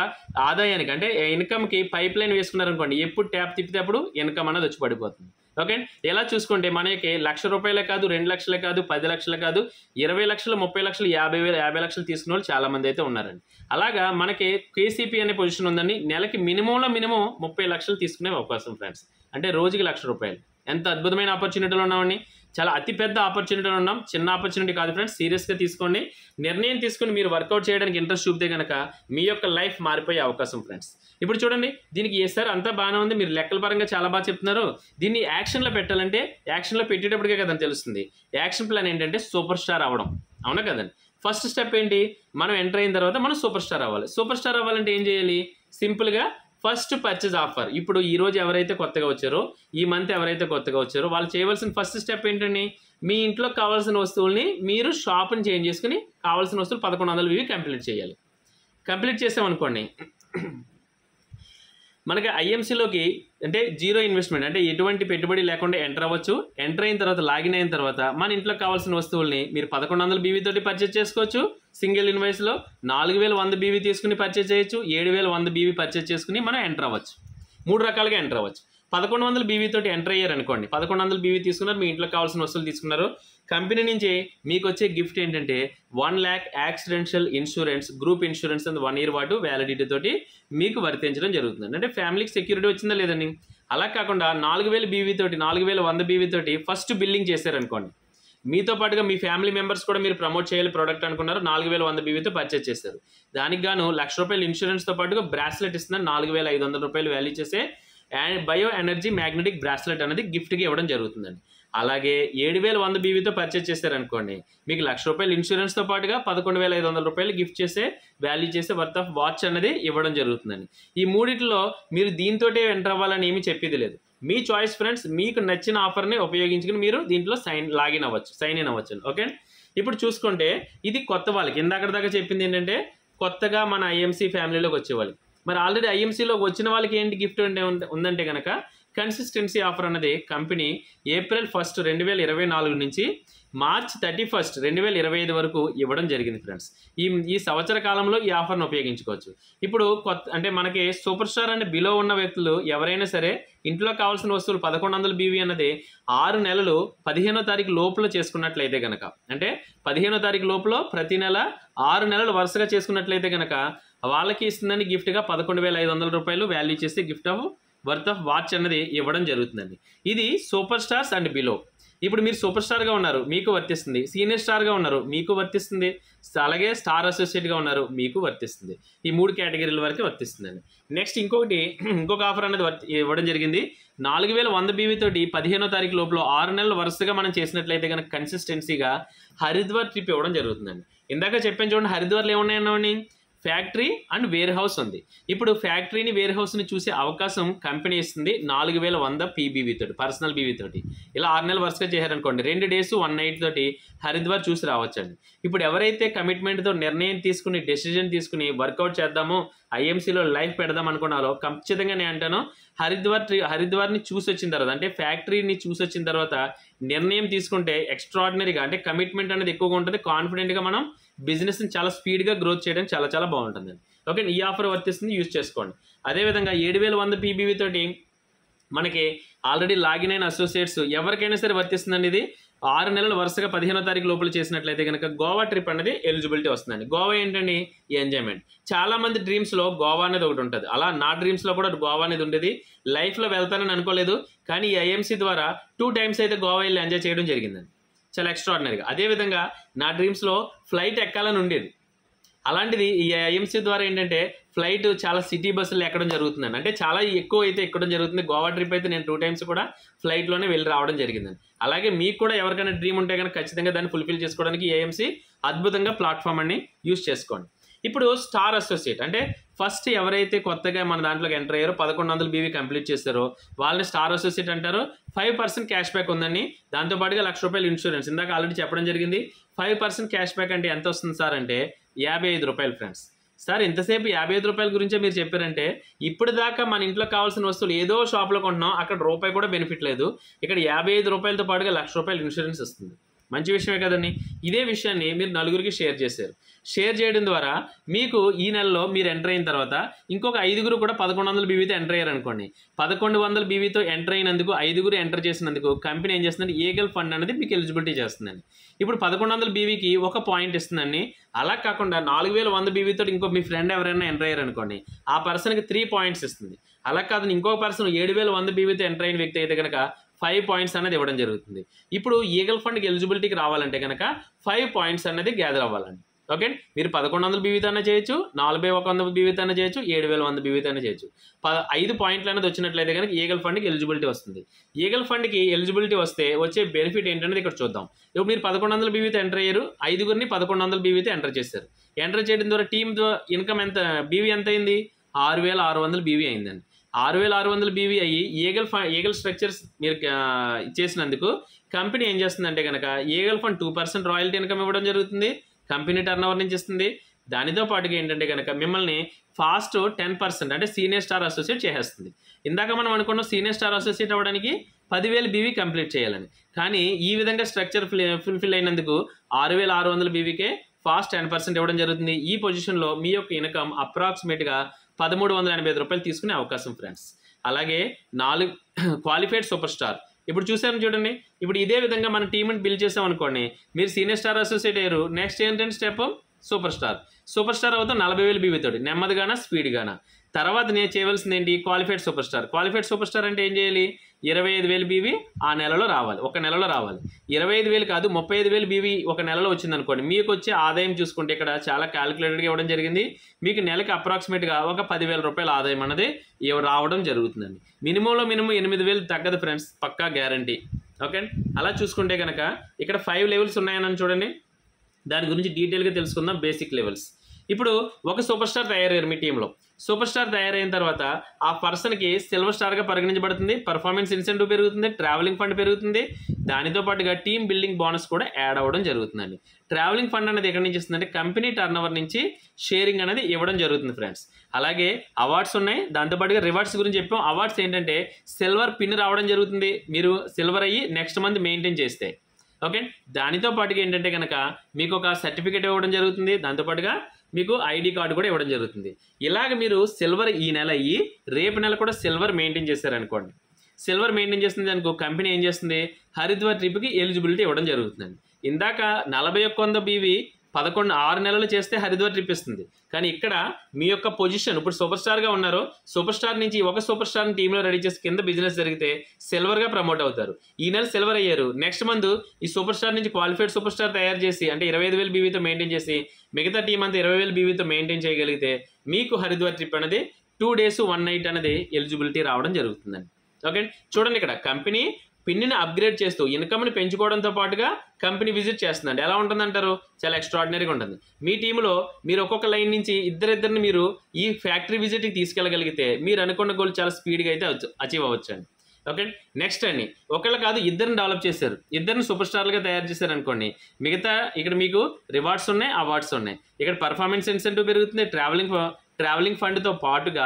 ఆదాయానికి అంటే ఇన్కమ్కి పైప్ లైన్ వేసుకున్నారనుకోండి, ఎప్పుడు ట్యాప్ తిప్పితే అప్పుడు ఇన్కమ్ అన్నది వచ్చి పడిపోతుంది. ఓకే, ఎలా చూసుకుంటే మనకి 1,00,000 రూపాయలే కాదు, 2 లక్షలే కాదు, 10 లక్షలు కాదు, 20 లక్షలు, 30 లక్షలు, 50 లక్షలు తీసుకున్న వాళ్ళు చాలామంది అయితే ఉన్నారండి. అలాగా మనకి కేసీపీ అనే పొజిషన్ ఉందండి. నెలకి మినిమం 30 లక్షలు తీసుకునే అవకాశం ఫ్రెండ్స్. అంటే రోజుకి 1,00,000 రూపాయలు. ఎంత అద్భుతమైన ఆపర్చునిటీలు ఉన్నామండి. చాలా అతిపెద్ద ఆపర్చునిటీలు ఉన్నాం, చిన్న ఆపర్చునిటీ కాదు ఫ్రెండ్స్. సీరియస్గా తీసుకోండి, నిర్ణయం తీసుకుని మీరు వర్కౌట్ చేయడానికి ఇంట్రెస్ట్ చూపితే కనుక మీ యొక్క లైఫ్ మారిపోయే అవకాశం ఫ్రెండ్స్. ఇప్పుడు చూడండి, దీనికి సార్ అంతా బాగానే ఉంది, మీరు లెక్కల పరంగా చాలా బాగా చెప్తున్నారు, దీన్ని యాక్షన్లో పెట్టాలంటే యాక్షన్లో పెట్టేటప్పటికే కదండి తెలుస్తుంది. యాక్షన్ ప్లాన్ ఏంటంటే సూపర్ స్టార్ అవ్వడం, అవునా కదండి? ఫస్ట్ స్టెప్ ఏంటి, మనం ఎంటర్ అయిన తర్వాత మనం సూపర్ స్టార్ అవ్వాలి. సూపర్ స్టార్ అవ్వాలంటే ఏం చేయాలి? సింపుల్గా ఫస్ట్ పర్చేజ్ ఆఫర్. ఇప్పుడు ఈరోజు ఎవరైతే కొత్తగా వచ్చారో, ఈ మంత్ ఎవరైతే కొత్తగా వచ్చారో వాళ్ళు చేయవలసిన ఫస్ట్ స్టెప్ ఏంటండి, మీ ఇంట్లో కావాల్సిన వస్తువుల్ని మీరు షాప్ని చేంజ్ చేసుకుని కావాల్సిన వస్తువులు 1,100 కంప్లీట్ చేయాలి. కంప్లీట్ చేసామనుకోండి, మనకి ఐఎంసీలోకి అంటే జీరో ఇన్వెస్ట్మెంట్ అంటే ఎటువంటి పెట్టుబడి లేకుండా ఎంటర్ అవ్వచ్చు. ఎంటర్ అయిన తర్వాత లాగిన్ అయిన తర్వాత మన ఇంట్లో కావాల్సిన వస్తువుల్ని మీరు 1,100 బీవీ తోటి పర్చేజ్ చేసుకోవచ్చు. సింగిల్ ఇన్వాయిస్లో 4,100 బీవీ తీసుకుని పర్చేజ్ చేయొచ్చు, 7,100 బీవీ పర్చేజ్ చేసుకుని మనం ఎంటర్ అవ్వచ్చు. 3 రకాలుగా ఎంటర్ అవ్వచ్చు. 1,100 బీవీ తోటి ఎంటర్ అయ్యారు అనుకోండి, 1,100 బీవీ తీసుకున్నారు, మీ ఇంట్లో కావాల్సిన వస్తువులు తీసుకున్నారు. కంపెనీ నుంచి మీకు వచ్చే గిఫ్ట్ ఏంటంటే 1 lakh accidental insurance, group insurance and 1 year పాటు వ్యాలిడిటీ తోటి మీకు వర్తించడం జరుగుతుంది. అంటే ఫ్యామిలీకి సెక్యూరిటీ వచ్చిందా లేదండి? అలా కాకుండా 4,000 బీవీ తోటి 4,100 బీవీ తోటి ఫస్ట్ బిల్లింగ్ చేశారనుకోండి, మీతో పాటుగా మీ ఫ్యామిలీ మెంబర్స్ కూడా మీరు ప్రమోట్ చేయాలి ప్రోడక్ట్ అనుకున్నారు, 4,100 బీవీతో పర్చేజ్ చేశారు. దానికి గాను 1,00,000 రూపాయలు ఇన్సూరెన్స్తో పాటుగా బ్రాస్లెట్ ఇస్తున్నారు, 4,500 రూపాయలు వాల్యూ చేసే బయో ఎనర్జీ మ్యాగ్నెటిక్ బ్రాస్లెట్ అనేది గిఫ్ట్గా ఇవ్వడం జరుగుతుందండి. అలాగే 7,100 బీవీతో పర్చేజ్ చేశారనుకోండి, మీకు 1,00,000 రూపాయలు ఇన్సూరెన్స్తో పాటుగా 11,500 రూపాయలు గిఫ్ట్ చేసే వాల్యూ చేసే వర్త్ ఆఫ్ వాచ్ అనేది ఇవ్వడం జరుగుతుందండి. ఈ మూడిట్లో మీరు దీంతోటే ఎంటర్ అవ్వాలని ఏమీ చెప్పేది లేదు, మీ చాయిస్ ఫ్రెండ్స్. మీకు నచ్చిన ఆఫర్ని ఉపయోగించుకుని మీరు దీంట్లో సైన్ ఇన్ అవ్వచ్చు. ఓకే, ఇప్పుడు చూసుకుంటే ఇది కొత్త వాళ్ళకి, ఇందాక దాకా చెప్పింది ఏంటంటే కొత్తగా మన ఐఎంసీ ఫ్యామిలీలోకి వచ్చేవాళ్ళు. మరి ఆల్రెడీ ఐఎంసీలోకి వచ్చిన వాళ్ళకి ఏంటి గిఫ్ట్ ఉందంటే కనుక కన్సిస్టెన్సీ ఆఫర్ అన్నది కంపెనీ April 1, 2024 నుంచి March 31, 2025 వరకు ఇవ్వడం జరిగింది ఫ్రెండ్స్. ఈ సంవత్సర కాలంలో ఈ ఆఫర్ను ఉపయోగించుకోవచ్చు. ఇప్పుడు అంటే మనకి సూపర్ స్టార్ అంటే బిలో ఉన్న వ్యక్తులు ఎవరైనా సరే ఇంట్లో కావాల్సిన వస్తువులు 1,100 బీవీ అన్నది 6 నెలలు 15వ తారీఖు లోపల చేసుకున్నట్లయితే కనుక, అంటే 15వ తారీఖు లోపల ప్రతి నెల 6 నెలలు వరుసగా చేసుకున్నట్లయితే కనుక వాళ్ళకి ఇస్తుందని గిఫ్ట్గా 11,500 రూపాయలు వాల్యూ చేసి gift of worth of watch అన్నది ఇవ్వడం జరుగుతుందండి. ఇది సూపర్ స్టార్స్ అండ్ బిలో. ఇప్పుడు మీరు సూపర్ స్టార్గా ఉన్నారు, మీకు వర్తిస్తుంది. సీనియర్ స్టార్గా ఉన్నారు, మీకు వర్తిస్తుంది. అలాగే స్టార్ అసోసియేట్గా ఉన్నారు, మీకు వర్తిస్తుంది. ఈ 3 కేటగిరీల వరకు వర్తిస్తుందండి. నెక్స్ట్ ఇంకొక ఆఫర్ అనేది ఇవ్వడం జరిగింది. 4100 BV తోటి 15వ తారీఖు లోపల 6 నెలలు వరుసగా మనం చేసినట్లయితే కనుక కన్సిస్టెన్సీగా హరిద్వార్ ట్రిప్ ఇవ్వడం జరుగుతుందండి. ఇందాక చెప్పాను చూడండి, హరిద్వార్లో ఏమున్నాయన్నామని, ఫ్యాక్టరీ అండ్ వేర్ హౌస్ ఉంది. ఇప్పుడు ఫ్యాక్టరీని వేర్ హౌస్ని చూసే అవకాశం కంపెనీ ఇస్తుంది 4100 PBV తోటి, పర్సనల్ బీవీ తోటి. ఇలా 6 నెలలు వరుసగా చేశారనుకోండి, 2 days 1 night తోటి హరిద్వార్ చూసి రావచ్చండి. ఇప్పుడు ఎవరైతే కమిట్మెంట్తో నిర్ణయం తీసుకుని డెసిజన్ తీసుకుని వర్కౌట్ చేద్దామో, ఐఎంసీలో లైఫ్ పెడదాం అనుకున్నారో, ఖచ్చితంగా నేను అంటాను హరిద్వార్ని చూసి వచ్చిన తర్వాత, అంటే ఫ్యాక్టరీని చూసి వచ్చిన తర్వాత నిర్ణయం తీసుకుంటే ఎక్స్ట్రాడినరీగా, అంటే కమిట్మెంట్ అనేది ఎక్కువగా ఉంటుంది. కాన్ఫిడెంట్గా మనం బిజినెస్ని చాలా స్పీడ్గా గ్రోత్ చేయడం చాలా బాగుంటుందండి. ఓకే, ఈ ఆఫర్ వర్తిస్తుంది, యూజ్ చేసుకోండి. అదేవిధంగా 7100 PBV తోటి మనకి ఆల్రెడీ లాగిన్ అయిన అసోసియేట్స్ ఎవరికైనా సరే వర్తిస్తుందండి. ఇది 6 నెలలు వరుసగా 15వ తారీఖు లోపల చేసినట్లయితే కనుక గోవా ట్రిప్ అనేది ఎలిజిబిలిటీ వస్తుందండి. గోవా ఏంటండి, ఎంజాయ్మెంట్. చాలా మంది డ్రీమ్స్లో గోవా అనేది ఒకటి ఉంటుంది. అలా నా డ్రీమ్స్లో కూడా గోవా అనేది ఉండేది. లైఫ్లో వెళ్తానని అనుకోలేదు, కానీ ఈ ఐఎంసీ ద్వారా 2 times అయితే గోవా వెళ్ళి ఎంజాయ్ చేయడం జరిగిందండి, చాలా ఎక్స్ట్రాడినరీగా. అదేవిధంగా నా డ్రీమ్స్లో ఫ్లైట్ ఎక్కాలని ఉండేది. అలాంటిది ఈ ఐఎంసీ ద్వారా ఏంటంటే ఫ్లైట్ చాలా సిటీ బస్సులు ఎక్కడం జరుగుతుందండి. అంటే చాలా ఎక్కువ అయితే ఎక్కడం జరుగుతుంది. గోవా ట్రిప్ అయితే నేను 2 times కూడా ఫ్లైట్లోనే వెళ్ళి రావడం జరిగిందండి. అలాగే మీకు కూడా ఎవరికైనా డ్రీమ్ ఉంటే కనుక ఖచ్చితంగా దాన్ని ఫుల్ఫిల్ చేసుకోవడానికి ఏఎంసీ అద్భుతంగా ప్లాట్ఫామ్ అని యూజ్ చేసుకోండి. ఇప్పుడు స్టార్ అసోసియేట్ అంటే ఫస్ట్ ఎవరైతే కొత్తగా మన దాంట్లోకి ఎంటర్ అయ్యారో 1100 BV కంప్లీట్ చేస్తారో వాళ్ళని స్టార్ అసోసియేట్ అంటారు. 5% క్యాష్ బ్యాక్ ఉందండి. దాంతోపాటుగా ₹1,00,000 ఇన్సూరెన్స్. ఇందాక ఆల్రెడీ చెప్పడం జరిగింది. 5% క్యాష్ బ్యాక్ అంటే ఎంత వస్తుంది సార్ అంటే ₹55 ఫ్రెండ్స్. సార్ ఇంతసేపు ₹55 గురించే మీరు చెప్పారంటే, ఇప్పుడు దాకా మన ఇంట్లో కావాల్సిన వస్తువులు ఏదో షాప్లో కొంటున్నాం, అక్కడ రూపాయి కూడా బెనిఫిట్ లేదు. ఇక్కడ ₹55తో పాటుగా ₹1,00,000 ఇన్సూరెన్స్ వస్తుంది. మంచి విషయమే కదండి. ఇదే విషయాన్ని మీరు నలుగురికి షేర్ చేశారు. షేర్ చేయడం ద్వారా మీకు ఈ నెలలో మీరు ఎంటర్ అయిన తర్వాత ఇంకొక 5గురు కూడా 1100 BVతో ఎంటర్ అయ్యారు అనుకోండి. 1100 BVతో ఎంటర్ అయినందుకు 5గురు ఎంటర్ చేసినందుకు కంపెనీ ఏం చేస్తుందంటే ఈగల్ ఫండ్ అనేది మీకు ఎలిజిబిలిటీ చేస్తుందండి. ఇప్పుడు 1100 BVకి ఒక పాయింట్ ఇస్తుందండి. అలా కాకుండా 4100 BVతో ఇంకో మీ ఫ్రెండ్ ఎవరైనా ఎంటర్ అయ్యారు అనుకోండి, ఆ పర్సన్కి 3 points ఇస్తుంది. అలా కాదు ఇంకో పర్సన్ 7100 BVతో ఎంటర్ అయిన వ్యక్తి అయితే కనుక 5 points అనేది ఇవ్వడం జరుగుతుంది. ఇప్పుడు ఈగల్ ఫండ్కి ఎలిజిబిలిటీకి రావాలంటే కనుక 5 points అనేది గ్యాదర్ అవ్వాలండి. ఓకే, మీరు 1100 BVతో అయినా చేయొచ్చు, 4100 BVతో అయినా చేయొచ్చు, 7100 BVతో అయినా చేయొచ్చు. 5 points అనేది వచ్చినట్లయితే కనుక ఈగల్ ఫండ్కి ఎలిజిబిలిటీ వస్తుంది. ఈగల్ ఫండ్కి ఎలిజిబిలిటీ వస్తే వచ్చే బెనిఫిట్ ఏంటనేది ఇక్కడ చూద్దాం. ఇప్పుడు మీరు 1100 BVతో ఎంటర్ అయ్యారు, 5గురిని 1100 BVతో ఎంటర్ చేశారు. ఎంటర్ చేయడం ద్వారా టీమ్ ఇన్కమ్ ఎంత, బీవీ ఎంత అయింది, 6600 BV అయిందండి. 6600 BV అయ్యి ఈగల్ స్ట్రక్చర్స్ మీరు చేసినందుకు కంపెనీ ఏం చేస్తుందంటే కనుక ఈగల్ ఫండ్ 2% రాయల్టీ ఇన్కమ్ ఇవ్వడం జరుగుతుంది, కంపెనీ టర్న్ ఓవర్ నుంచి ఇస్తుంది. దానితో పాటుగా ఏంటంటే కనుక మిమ్మల్ని ఫాస్ట్ 10% అంటే సీనియర్ స్టార్ అసోసియేట్ చేసేస్తుంది. ఇందాక మనం అనుకున్నాం సీనియర్ స్టార్ అసోసియేట్ అవ్వడానికి 10,000 BV కంప్లీట్ చేయాలని, కానీ ఈ విధంగా స్ట్రక్చర్ ఫుల్ఫిల్ అయినందుకు 6600 BVకే ఫాస్ట్ 10% ఇవ్వడం జరుగుతుంది. ఈ పొజిషన్లో మీ యొక్క ఇన్కమ్ అప్రాక్సిమేట్గా ₹1,385 తీసుకునే అవకాశం ఫ్రెండ్స్. అలాగే 4 క్వాలిఫైడ్ సూపర్ స్టార్. ఇప్పుడు చూసాను చూడండి, ఇప్పుడు ఇదే విధంగా మన టీంని బిల్డ్ చేసాం అనుకోండి, మీరు సీనియర్ స్టార్ అసోసియేట్ అయ్యారు. నెక్స్ట్ ఏంటంటే స్టెప్ సూపర్ స్టార్ అవుతాం 40,000 BV తోటి, నెమ్మదిగానా స్పీడ్గానా. తర్వాత నేను చేయవలసింది ఏంటి, క్వాలిఫైడ్ సూపర్ స్టార్ అంటే ఏం చేయాలి, 25,000 BV ఆ నెలలో రావాలి, ఒక నెలలో రావాలి. 25,000 కాదు 35,000 BV ఒక నెలలో వచ్చిందనుకోండి, మీకు వచ్చే ఆదాయం చూసుకుంటే ఇక్కడ చాలా క్యాలిక్యులేటెడ్గా ఇవ్వడం జరిగింది. మీకు నెలకి అప్రాక్సిమేట్గా ఒక ₹10,000 ఆదాయం అనేది రావడం జరుగుతుందండి. మినిమంలో మినిమం 8,000 తగ్గదు ఫ్రెండ్స్, పక్కా గ్యారంటీ. ఓకే, అలా చూసుకుంటే కనుక ఇక్కడ 5 levels ఉన్నాయని చూడండి. దాని గురించి డీటెయిల్గా తెలుసుకుందాం, బేసిక్ లెవెల్స్. ఇప్పుడు ఒక సూపర్ స్టార్ తయారయ్యారు మీ టీంలో. సూపర్ స్టార్ తయారైన తర్వాత ఆ పర్సన్కి సిల్వర్ స్టార్గా పరిగణించబడుతుంది, పర్ఫార్మెన్స్ ఇన్సెంటివ్ పెరుగుతుంది, ట్రావెలింగ్ ఫండ్ పెరుగుతుంది. దానితో పాటుగా టీమ్ బిల్డింగ్ బోనస్ కూడా యాడ్ అవ్వడం జరుగుతుందండి. ట్రావెలింగ్ ఫండ్ అనేది ఎక్కడి నుంచి ఇస్తుందంటే కంపెనీ టర్న్ ఓవర్ నుంచి షేరింగ్ అనేది ఇవ్వడం జరుగుతుంది ఫ్రెండ్స్. అలాగే అవార్డ్స్ ఉన్నాయి, దాంతోపాటుగా రివార్డ్స్ గురించి చెప్పాం. అవార్డ్స్ ఏంటంటే సిల్వర్ పిన్ రావడం జరుగుతుంది, మీరు సిల్వర్ అయ్యి నెక్స్ట్ మంత్ మెయింటైన్ చేస్తే. ఓకే, దానితో పాటుగా ఏంటంటే కనుక మీకు ఒక సర్టిఫికేట్ ఇవ్వడం జరుగుతుంది, దాంతోపాటుగా మీకు ఐడి కార్డు కూడా ఇవ్వడం జరుగుతుంది. ఇలాగ మీరు సిల్వర్ ఈ నెల అయ్యి రేపు నెల కూడా సిల్వర్ మెయింటైన్ చేశారనుకోండి, సిల్వర్ మెయింటైన్ చేస్తుంది అనుకో, కంపెనీ ఏం చేస్తుంది హరిద్వార్ ట్రిప్కి ఎలిజిబిలిటీ ఇవ్వడం జరుగుతుందండి. ఇందాక 4100 BV 6 నెలలు చేస్తే హరిద్వార్ ట్రిప్ ఇస్తుంది. కానీ ఇక్కడ మీ యొక్క పొజిషన్ ఇప్పుడు సూపర్ స్టార్గా ఉన్నారు, సూపర్ స్టార్ నుంచి ఒక సూపర్ స్టార్ని టీంలో రెడీ చేసి కింద బిజినెస్ జరిగితే సిల్వర్గా ప్రమోట్ అవుతారు. ఈ నెల సిల్వర్ అయ్యారు, నెక్స్ట్ మంత్ ఈ సూపర్ స్టార్ నుంచి క్వాలిఫైడ్ సూపర్ స్టార్ తయారు చేసి అంటే 25,000 బీవీతో మెయింటైన్ చేసి మిగతా టీం అంతా 20,000 బీవీతో మెయింటైన్ చేయగలిగితే మీకు హరిద్వార్ ట్రిప్ అనేది 2 days 1 night అనేది ఎలిజిబిలిటీ రావడం జరుగుతుందండి. ఓకే, చూడండి ఇక్కడ కంపెనీ పిన్నిని అప్గ్రేడ్ చేస్తూ ఇన్కమ్ని పెంచుకోవడంతో పాటుగా కంపెనీ విజిట్ చేస్తుందండి. ఎలా ఉంటుందంటారు? చాలా ఎక్స్ట్రాడినరీగా ఉంటుంది. మీ టీంలో మీరు ఒక్కొక్క లైన్ నుంచి ఇద్దరిని మీరు ఈ ఫ్యాక్టరీ విజిట్కి తీసుకెళ్ళగలిగితే మీరు అనుకున్న గోల్ చాలా స్పీడ్గా అయితే అచీవ్ అవ్వచ్చు అండి. ఓకే, నెక్స్ట్ అండి ఒకళ్ళు కాదు ఇద్దరిని డెవలప్ చేశారు, ఇద్దరిని సూపర్ స్టార్లుగా తయారు చేశారు అనుకోండి, మిగతా ఇక్కడ మీకు రివార్డ్స్ ఉన్నాయి, అవార్డ్స్ ఉన్నాయి. ఇక్కడ పర్ఫార్మెన్స్ ఇన్సెంటివ్ పెరుగుతుంది, ట్రావెలింగ్ ఫండ్తో పాటుగా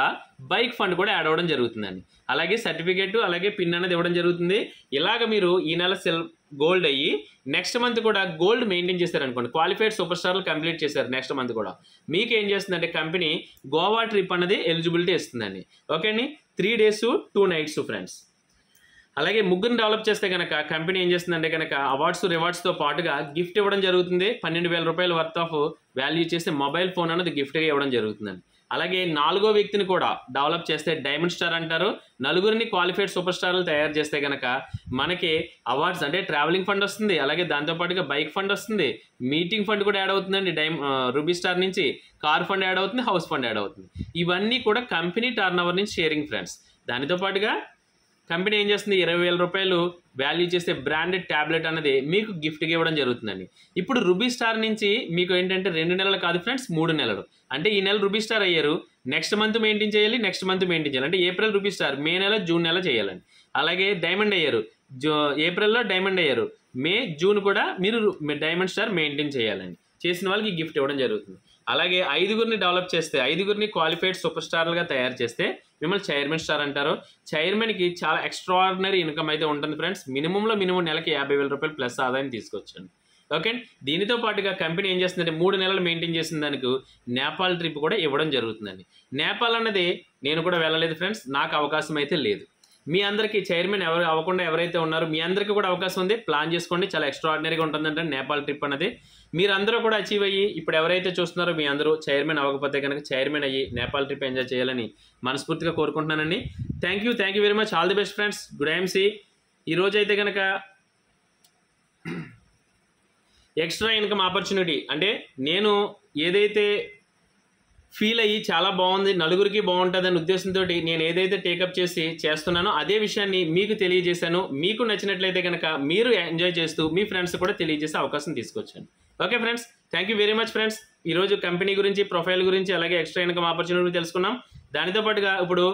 బైక్ ఫండ్ కూడా యాడ్ అవ్వడం జరుగుతుందండి. అలాగే సర్టిఫికేట్ అలాగే పిన్ అనేది ఇవ్వడం జరుగుతుంది. ఇలాగ మీరు ఈ నెల గోల్డ్ అయ్యి నెక్స్ట్ మంత్ కూడా గోల్డ్ మెయింటైన్ చేశారనుకోండి, క్వాలిఫైడ్ సూపర్ స్టార్లు కంప్లీట్ చేశారు, నెక్స్ట్ మంత్ కూడా మీకు ఏం చేస్తుందంటే కంపెనీ గోవా ట్రిప్ అనేది ఎలిజిబిలిటీ ఇస్తుందండి. ఓకే అండి, 3 days 2 nights ఫ్రెండ్స్. అలాగే ముగ్గురిని డెవలప్ చేస్తే కనుక కంపెనీ ఏం చేస్తుందంటే కనుక అవార్డ్స్ రివార్డ్స్తో పాటుగా గిఫ్ట్ ఇవ్వడం జరుగుతుంది. 12,000 రూపాయల వర్త్ ఆఫ్ వాల్యూ చేసే మొబైల్ ఫోన్ అనేది గిఫ్ట్గా ఇవ్వడం జరుగుతుందండి. అలాగే 4వ వ్యక్తిని కూడా డెవలప్ చేస్తే డైమండ్ స్టార్ అంటారు. నలుగురిని క్వాలిఫైడ్ సూపర్ స్టార్లు తయారు చేస్తే కనుక మనకి అవార్డ్స్ అంటే ట్రావెలింగ్ ఫండ్ వస్తుంది, అలాగే దాంతోపాటుగా బైక్ ఫండ్ వస్తుంది, మీటింగ్ ఫండ్ కూడా యాడ్ అవుతుందండి. రూబీ స్టార్ నుంచి కార్ ఫండ్ యాడ్ అవుతుంది, హౌస్ ఫండ్ యాడ్ అవుతుంది. ఇవన్నీ కూడా కంపెనీ టర్న్ ఓవర్ నుంచి షేరింగ్ ఫ్రెండ్స్. దానితో పాటుగా కంపెనీ ఏం చేస్తుంది 20,000 రూపాయలు వాల్యూ చేసే బ్రాండెడ్ ట్యాబ్లెట్ అనేది మీకు గిఫ్ట్గా ఇవ్వడం జరుగుతుందండి. ఇప్పుడు రూబీ స్టార్ నుంచి మీకు ఏంటంటే 2 నెలలు కాదు ఫ్రెండ్స్, 3 నెలలు. అంటే ఈ నెల రూబీ స్టార్ అయ్యారు, నెక్స్ట్ మంత్ మెయింటైన్ చేయాలి, నెక్స్ట్ మంత్ మెయింటైన్ చేయాలి. అంటే ఏప్రిల్ రూబీ స్టార్, మే నెల జూన్ నెల చేయాలండి. అలాగే డైమండ్ అయ్యారు, ఏప్రిల్లో డైమండ్ అయ్యారు, మే జూన్ కూడా మీరు డైమండ్ స్టార్ మెయింటైన్ చేయాలండి. చేసిన వాళ్ళకి గిఫ్ట్ ఇవ్వడం జరుగుతుంది. అలాగే 5గురిని డెవలప్ చేస్తే 5గురిని క్వాలిఫైడ్ సూపర్ స్టార్లుగా తయారు చేస్తే మిమ్మల్ని చైర్మన్ స్టార్ అంటారు. చైర్మన్కి చాలా ఎక్స్ట్రాడినరీ ఇన్కమ్ అయితే ఉంటుంది ఫ్రెండ్స్. మినిమం నెలకి 50,000 రూపాయలు ప్లస్ ఆదాయం తీసుకొచ్చండి. ఓకే, దీనితో పాటుగా కంపెనీ ఏం చేస్తుందంటే 3 నెలలు మెయింటైన్ చేసిన దానికి నేపాల్ ట్రిప్ కూడా ఇవ్వడం జరుగుతుందండి. నేపాల్ అనేది నేను కూడా వెళ్ళలేదు ఫ్రెండ్స్, నాకు అవకాశం అయితే లేదు. మీ అందరికీ చైర్మన్ ఎవరు అవ్వకుండా ఎవరైతే ఉన్నారో మీ అందరికీ కూడా అవకాశం ఉంది, ప్లాన్ చేసుకోండి. చాలా ఎక్స్ట్రాడినరీగా ఉంటుందంటే నేపాల్ ట్రిప్ అనేది మీరందరూ కూడా అచీవ్ అయ్యి ఇప్పుడు ఎవరైతే చూస్తున్నారో మీ అందరూ చైర్మన్ అవ్వకపోతే కనుక చైర్మన్ అయ్యి నేపాల్ ట్రిప్ ఎంజాయ్ చేయాలని మనస్ఫూర్తిగా కోరుకుంటున్నానండి. Thank you very much, all the best friends. Good IMC. ఈరోజు అయితే కనుక ఎక్స్ట్రా ఇన్కమ్ ఆపర్చునిటీ అంటే నేను ఏదైతే ఫీల్ అయ్యి చాలా బాగుంది, నలుగురికి బాగుంటుంది అనే ఉద్దేశంతో నేను ఏదైతే టేకప్ చేస్తున్నానో అదే విషయాన్ని మీకు తెలియజేశాను. మీకు నచ్చినట్లయితే కనుక మీరు ఎంజాయ్ చేస్తూ మీ ఫ్రెండ్స్ కూడా తెలియజేసే అవకాశం తీసుకొచ్చాను. Okay friends, thank you very much friends. ఈరోజు కంపెనీ గురించి, ప్రొఫైల్ గురించి, అలాగే ఎక్స్ట్రా ఇన్కమ్ ఆపర్చునిటీ తెలుసుకున్నాం. దానితో పాటుగా ఇప్పుడు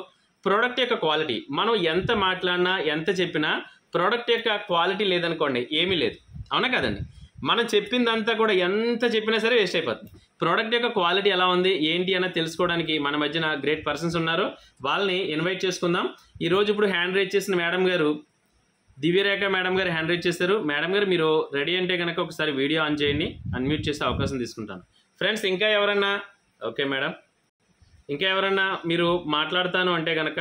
ప్రోడక్ట్ యొక్క క్వాలిటీ, మనం ఎంత మాట్లాడినా ఎంత చెప్పినా ప్రోడక్ట్ యొక్క క్వాలిటీ లేదనుకోండి ఏమీ లేదు, అవునా కదండి? మనం చెప్పిందంతా కూడా ఎంత చెప్పినా సరే వేస్ట్ అయిపోతుంది. ప్రోడక్ట్ యొక్క క్వాలిటీ ఎలా ఉంది ఏంటి అన్నది తెలుసుకోవడానికి మన మధ్యన గ్రేట్ పర్సన్స్ ఉన్నారు, వాళ్ళని ఇన్వైట్ చేసుకుందాం. ఈరోజు ఇప్పుడు హ్యాండ్ రైజ్ చేసిన మేడం గారు దివ్యరేఖ మేడం గారు హ్యాండ్ రైజ్ చేశారు. మేడం గారు మీరు రెడీ అంటే కనుక ఒకసారి వీడియో ఆన్ చేయండి, అన్మ్యూట్ చేసే అవకాశం తీసుకుంటాను. ఫ్రెండ్స్ ఇంకా ఎవరన్నా, ఓకే మేడం, ఇంకా ఎవరన్నా మీరు మాట్లాడతాను అంటే కనుక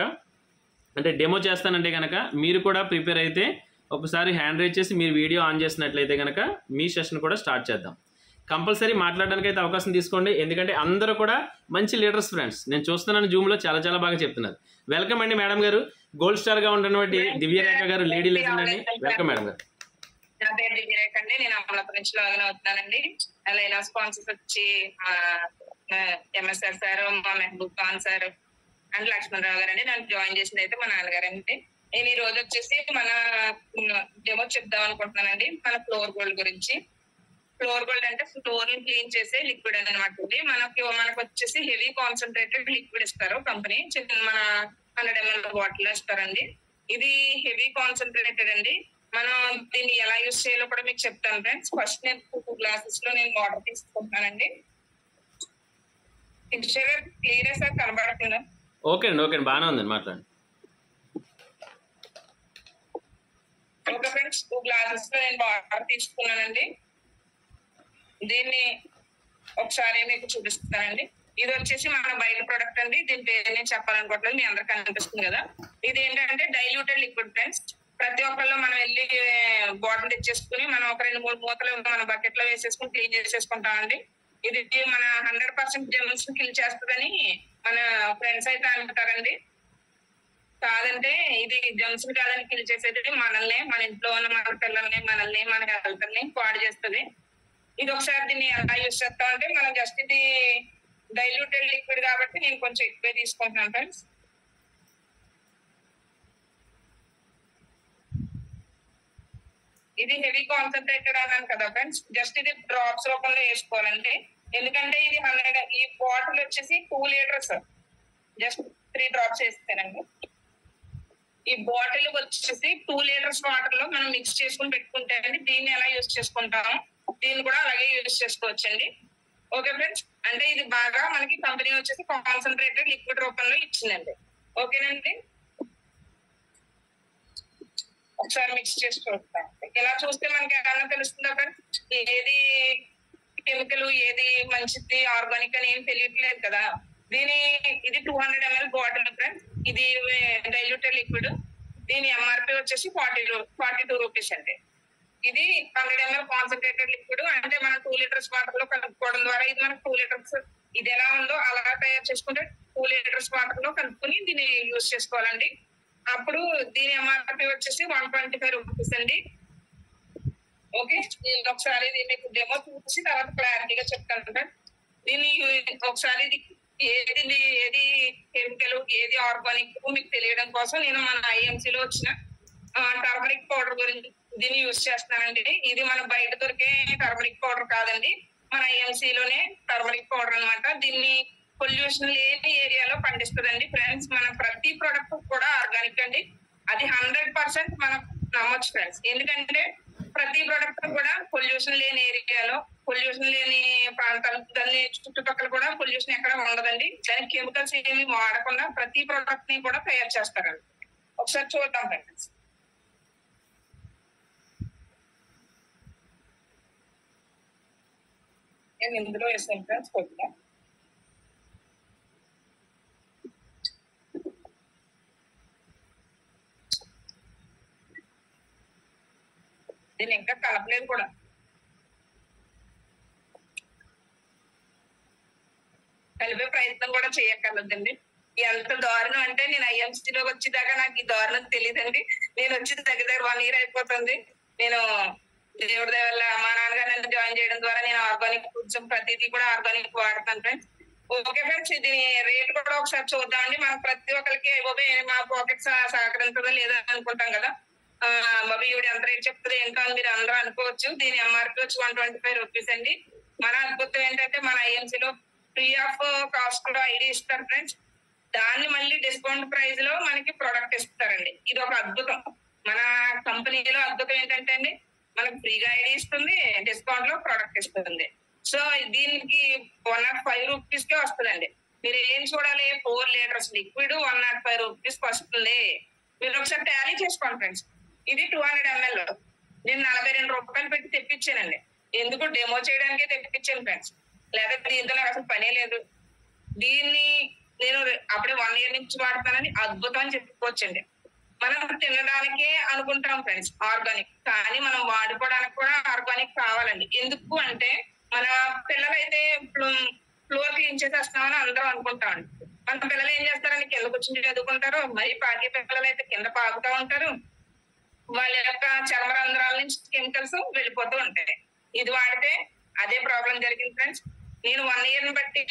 అంటే డెమో చేస్తానంటే కనుక మీరు కూడా ప్రిపేర్ అయితే ఒకసారి హ్యాండ్ రైజ్ చేసి మీరు వీడియో ఆన్ చేసినట్లయితే కనుక మీ సెషన్ కూడా స్టార్ట్ చేద్దాం. కంపల్సరీ మాట్లాడడానికి అయితే అవకాశం తీసుకోండి, ఎందుకంటే అందరూ కూడా మంచి లీడర్స్ ఫ్రెండ్స్. నేను చూస్తున్నాను జూమ్లో చాలా బాగా చెప్తున్నారు. వెల్కమ్ అండి మేడం గారు, గోల్డ్ స్టార్గా ఉన్నటువంటి దివ్యరేఖ గారు, లేడీ లెజెండ్ అండి. వెల్కమ్ మేడం గారు. నా పేరు దివ్యరేఖ అండి, నేను అమలాపురం నుంచి లాగిన్ అవుతున్నానండి. అలాగే నా స్పాన్సర్స్ వచ్చి ఎంఎస్ఆర్ సార్, మా మెహబూబ్ ఖాన్ సార్ అండ్ లక్ష్మణరావు గారు అండి. నన్ను జాయిన్ చేసింది అయితే మా నాన్నగారు అండి. నేను ఈ రోజు వచ్చేసి మన డెమో చెప్దాం అనుకుంటున్నానండి మన ఫ్లోర్ గోల్డ్ గురించి. ఫ్లోర్ గోల్డ్ అంటే ఫ్లోర్ ని క్లీన్ చేసే లిక్విడ్ అనమాట. మనకు వచ్చేసి హెవీ కాన్సన్ట్రేటెడ్ లిక్విడ్ ఇస్తారు కంపెనీ, మన 100 ml బాటిల్ ఇస్తారండి. ఇది హెవీ కాన్సన్ట్రేటెడ్ అండి. మనం దీన్ని ఎలా యూజ్ చేయాలో కూడా మీకు చెప్తాను ఫ్రెండ్స్. ఫస్ట్ నేను 2 గ్లాసెస్ లో నేను వాటర్ తీసుకుంటున్నానండి. క్లియర్ సార్ కనబడుతుందా? ఓకే అండి, ఓకే అండి, బాగానే ఉందండి, మాట్లాడండి. ఓకే ఫ్రెండ్స్, 2 గ్లాసెస్ లో నేను వాటర్ తీసుకున్నానండి. దీన్ని ఒకసారి మీకు చూపిస్తానండి. ఇది వచ్చేసి మన బయట ప్రొడక్ట్ అండి, దీని పేరు నేను చెప్పాలనుకోవట్లేదు, మీ అందరికి అనిపిస్తుంది కదా. ఇది ఏంటంటే డైల్యూటెడ్ లిక్విడ్ ఫ్రెండ్స్. ప్రతి ఒక్కళ్ళు మనం వెళ్ళి బాటిల్ తెచ్చేసుకుని మనం ఒక 2-3 మూతలు మన బకెట్ లో వేసేసుకుని క్లీన్ చేసేసుకుంటామండి. ఇది మన 100% జెమ్స్ కిల్ చేస్తుందని మన ఫ్రెండ్స్ అయితే అంటారండి. కాదంటే ఇది జెమ్స్ కాదని కిల్ చేసేది మనల్ని, మన ఇంట్లో ఉన్న మన పిల్లల్ని, మనల్ని, మన హెల్త్ ని పాడు చేస్తుంది. ఇది ఒకసారి దీన్ని ఎలా యూజ్ చేస్తామంటే మనం జస్ట్ ఇది డైల్యూటెడ్ లిక్విడ్ కాబట్టి నేను కొంచెం ఎక్కువే తీసుకుంటున్నాను ఫ్రెండ్స్. ఇది హెవీ కాన్సన్ట్రేటెడ్ అన్నాను కదా ఫ్రెండ్స్, జస్ట్ ఇది డ్రాప్స్ రూపంలో వేసుకోవాలండి. ఎందుకంటే ఇది 100 ఈ బాటిల్ వచ్చేసి 2 లీటర్స్, జస్ట్ 3 డ్రాప్స్ వేస్తానండి. ఈ బాటిల్ వచ్చేసి 2 లీటర్స్ వాటర్ లో మనం మిక్స్ చేసుకుని పెట్టుకుంటే అండి దీన్ని ఎలా యూజ్ చేసుకుంటాము దీన్ని కూడా అలాగే యూజ్ చేసుకోవచ్చండి. ఓకే ఫ్రెండ్స్, అంటే ఇది బాగా మనకి కంపెనీ వచ్చేసి కాన్సన్ట్రేటెడ్ లిక్విడ్ రూపంలో ఇచ్చిందండి. ఓకేనండి, ఒకసారి మిక్స్ చేసి చూస్తాం. ఇలా చూస్తే మనకి ఏమన్నా తెలుస్తుందా ఫ్రెండ్స్, ఏది కెమికల్ ఏది మంచిది ఆర్గానిక్ అని ఏం తెలియట్లేదు కదా. ఇది 200 ml బాటిల్ ఫ్రెండ్స్, ఇది డైల్యూటెడ్ లిక్విడ్. దీని ఎంఆర్పి వచ్చేసి 42 రూపీస్ అండి. ఇది 100 ml కాన్సన్ట్రేటెడ్ లిక్విడ్, అంటే మనం 2 లీటర్స్ వాటర్ లో కలుపుకోవడం ద్వారా ఇది మనకు 2 లీటర్స్ ఇది ఎలా ఉందో అలా తయారు చేసుకుంటే 2 లీటర్స్ వాటర్ లో కలుపుకొని దీన్ని యూజ్ చేసుకోవాలండి. అప్పుడు దీని ఎంఆర్పి వచ్చేసి 125 రూపీస్ అండి. ఓకే, ఒకసారి మీకు డెమో చూసి తర్వాత క్లారిటీగా చెప్తాను. దీన్ని ఒకసారి ఏది కెమికల్ ఏది ఆర్గానిక్ మీకు తెలియడం కోసం నేను మన ఐఎంసీలో వచ్చిన టర్మరిక్ పౌడర్ గురించి దీన్ని యూజ్ చేస్తున్నానండి. ఇది మన బయట దొరికే టర్మరిక్ పౌడర్ కాదండి, మన ఐఎంసీలోనే టర్మరిక్ పౌడర్ అనమాట. దీన్ని పొల్యూషన్ లేని ఏరియాలో పండిస్తుందండి ఫ్రెండ్స్. మన ప్రతి ప్రొడక్ట్ కూడా ఆర్గానిక్ అండి, అది 100% మనం నమ్మొచ్చు ఫ్రెండ్స్. ఎందుకంటే ప్రతి ప్రొడక్ట్ కూడా పొల్యూషన్ లేని ఏరియాలో, పొల్యూషన్ లేని ప్రాంతాలు, దాని చుట్టుపక్కల కూడా పొల్యూషన్ ఎక్కడ ఉండదండి. దానికి కెమికల్స్ ఏమి వాడకుండా ప్రతి ప్రొడక్ట్ ని కూడా తయారు చేస్తారండి. ఒకసారి చూద్దాం ఫ్రెండ్స్. నేను ఇందులో వేసాను ఫ్రెండ్స్ కొద్దిగా. నేను ఇంకా కలపలేదు కూడా. కలిపే ప్రయత్నం కూడా చేయక్కర్లేదండి. ఎంత దారుణం అంటే నేను ఐఎంసీలోకి వచ్చేదాకా నాకు ఈ దారుణం తెలియదండి. నేను వచ్చి దగ్గర 1 year అయిపోతుంది. నేను దేవుడి దయ వల్ల మా నాన్నగారు నన్ను జాయిన్ చేయడం ద్వారా నేను ఆర్గానిక్ ఫుడ్స్ ప్రతిదీ కూడా ఆర్గానిక్ వాడతాను ఫ్రెండ్స్. ఓకే ఫ్రెండ్స్, ఇది రేట్ కూడా ఒకసారి చూద్దామండి. మనం ప్రతి ఒక్కరికి మా పాకెట్స్ సహకరించదా లేదా అనుకుంటాం కదా. బాబు ఈవిడ ఎంత రేట్ చెప్తుంది ఏంటో అని మీరు అందరూ అనుకోవచ్చు. దీని ఎంఆర్పి వచ్చి 125 రూపీస్ అండి. మన అద్భుతం ఏంటంటే మన ఐఎంసీలో ఫ్రీ ఆఫ్ కాస్ట్ లో ఐడి ఇస్తారు ఫ్రెండ్స్. దాన్ని మళ్ళీ డిస్కౌంట్ ప్రైస్ లో మనకి ప్రొడక్ట్ ఇస్తారండి. ఇది ఒక అద్భుతం. మన కంపెనీలో అద్భుతం ఏంటంటే అండి మనకి ఫ్రీగా ఐడి ఇస్తుంది, డిస్కౌంట్ లో ప్రొడక్ట్ ఇస్తుంది. సో దీనికి 105 రూపీస్ కే వస్తుందండి. మీరు ఏం చూడాలి, 4 లీటర్స్ లిక్విడ్ 105 రూపీస్ వస్తుంది. మీరు ఒకసారి టాలీ చేసుకోండి ఫ్రెండ్స్. ఇది 200 ml నేను 42 రూపాయలు పెట్టి తెప్పించానండి. ఎందుకు డెమో చేయడానికే తెప్పించాను ఫ్రెండ్స్, లేదా దీంతో నాకు అసలు పనే లేదు. దీన్ని నేను అప్పుడే 1 year నుంచి వాడతానని అద్భుతం అని చెప్పుకోవచ్చండి. మనం తినడానికే అనుకుంటాం ఫ్రెండ్స్ ఆర్గానిక్, కానీ మనం వాడుకోవడానికి కూడా ఆర్గానిక్ కావాలండి. ఎందుకు అంటే మన పిల్లలైతే ఫ్లోర్ క్లీన్ చేసేస్తామని అందరూ అనుకుంటామండి. మన పిల్లలు ఏం చేస్తారని కింద కూర్చుని చదువుకుంటారు, మరి పాకే పిల్లలు అయితే కింద పాకుతూ ఉంటారు. వాళ్ళ యొక్క చర్మ రంధ్రాల నుంచి కెమికల్స్ వెళ్ళిపోతూ ఉంటాయి. ఇది వాడితే అదే ప్రాబ్లం జరిగింది ఫ్రెండ్స్. నేను 1 year బట్టి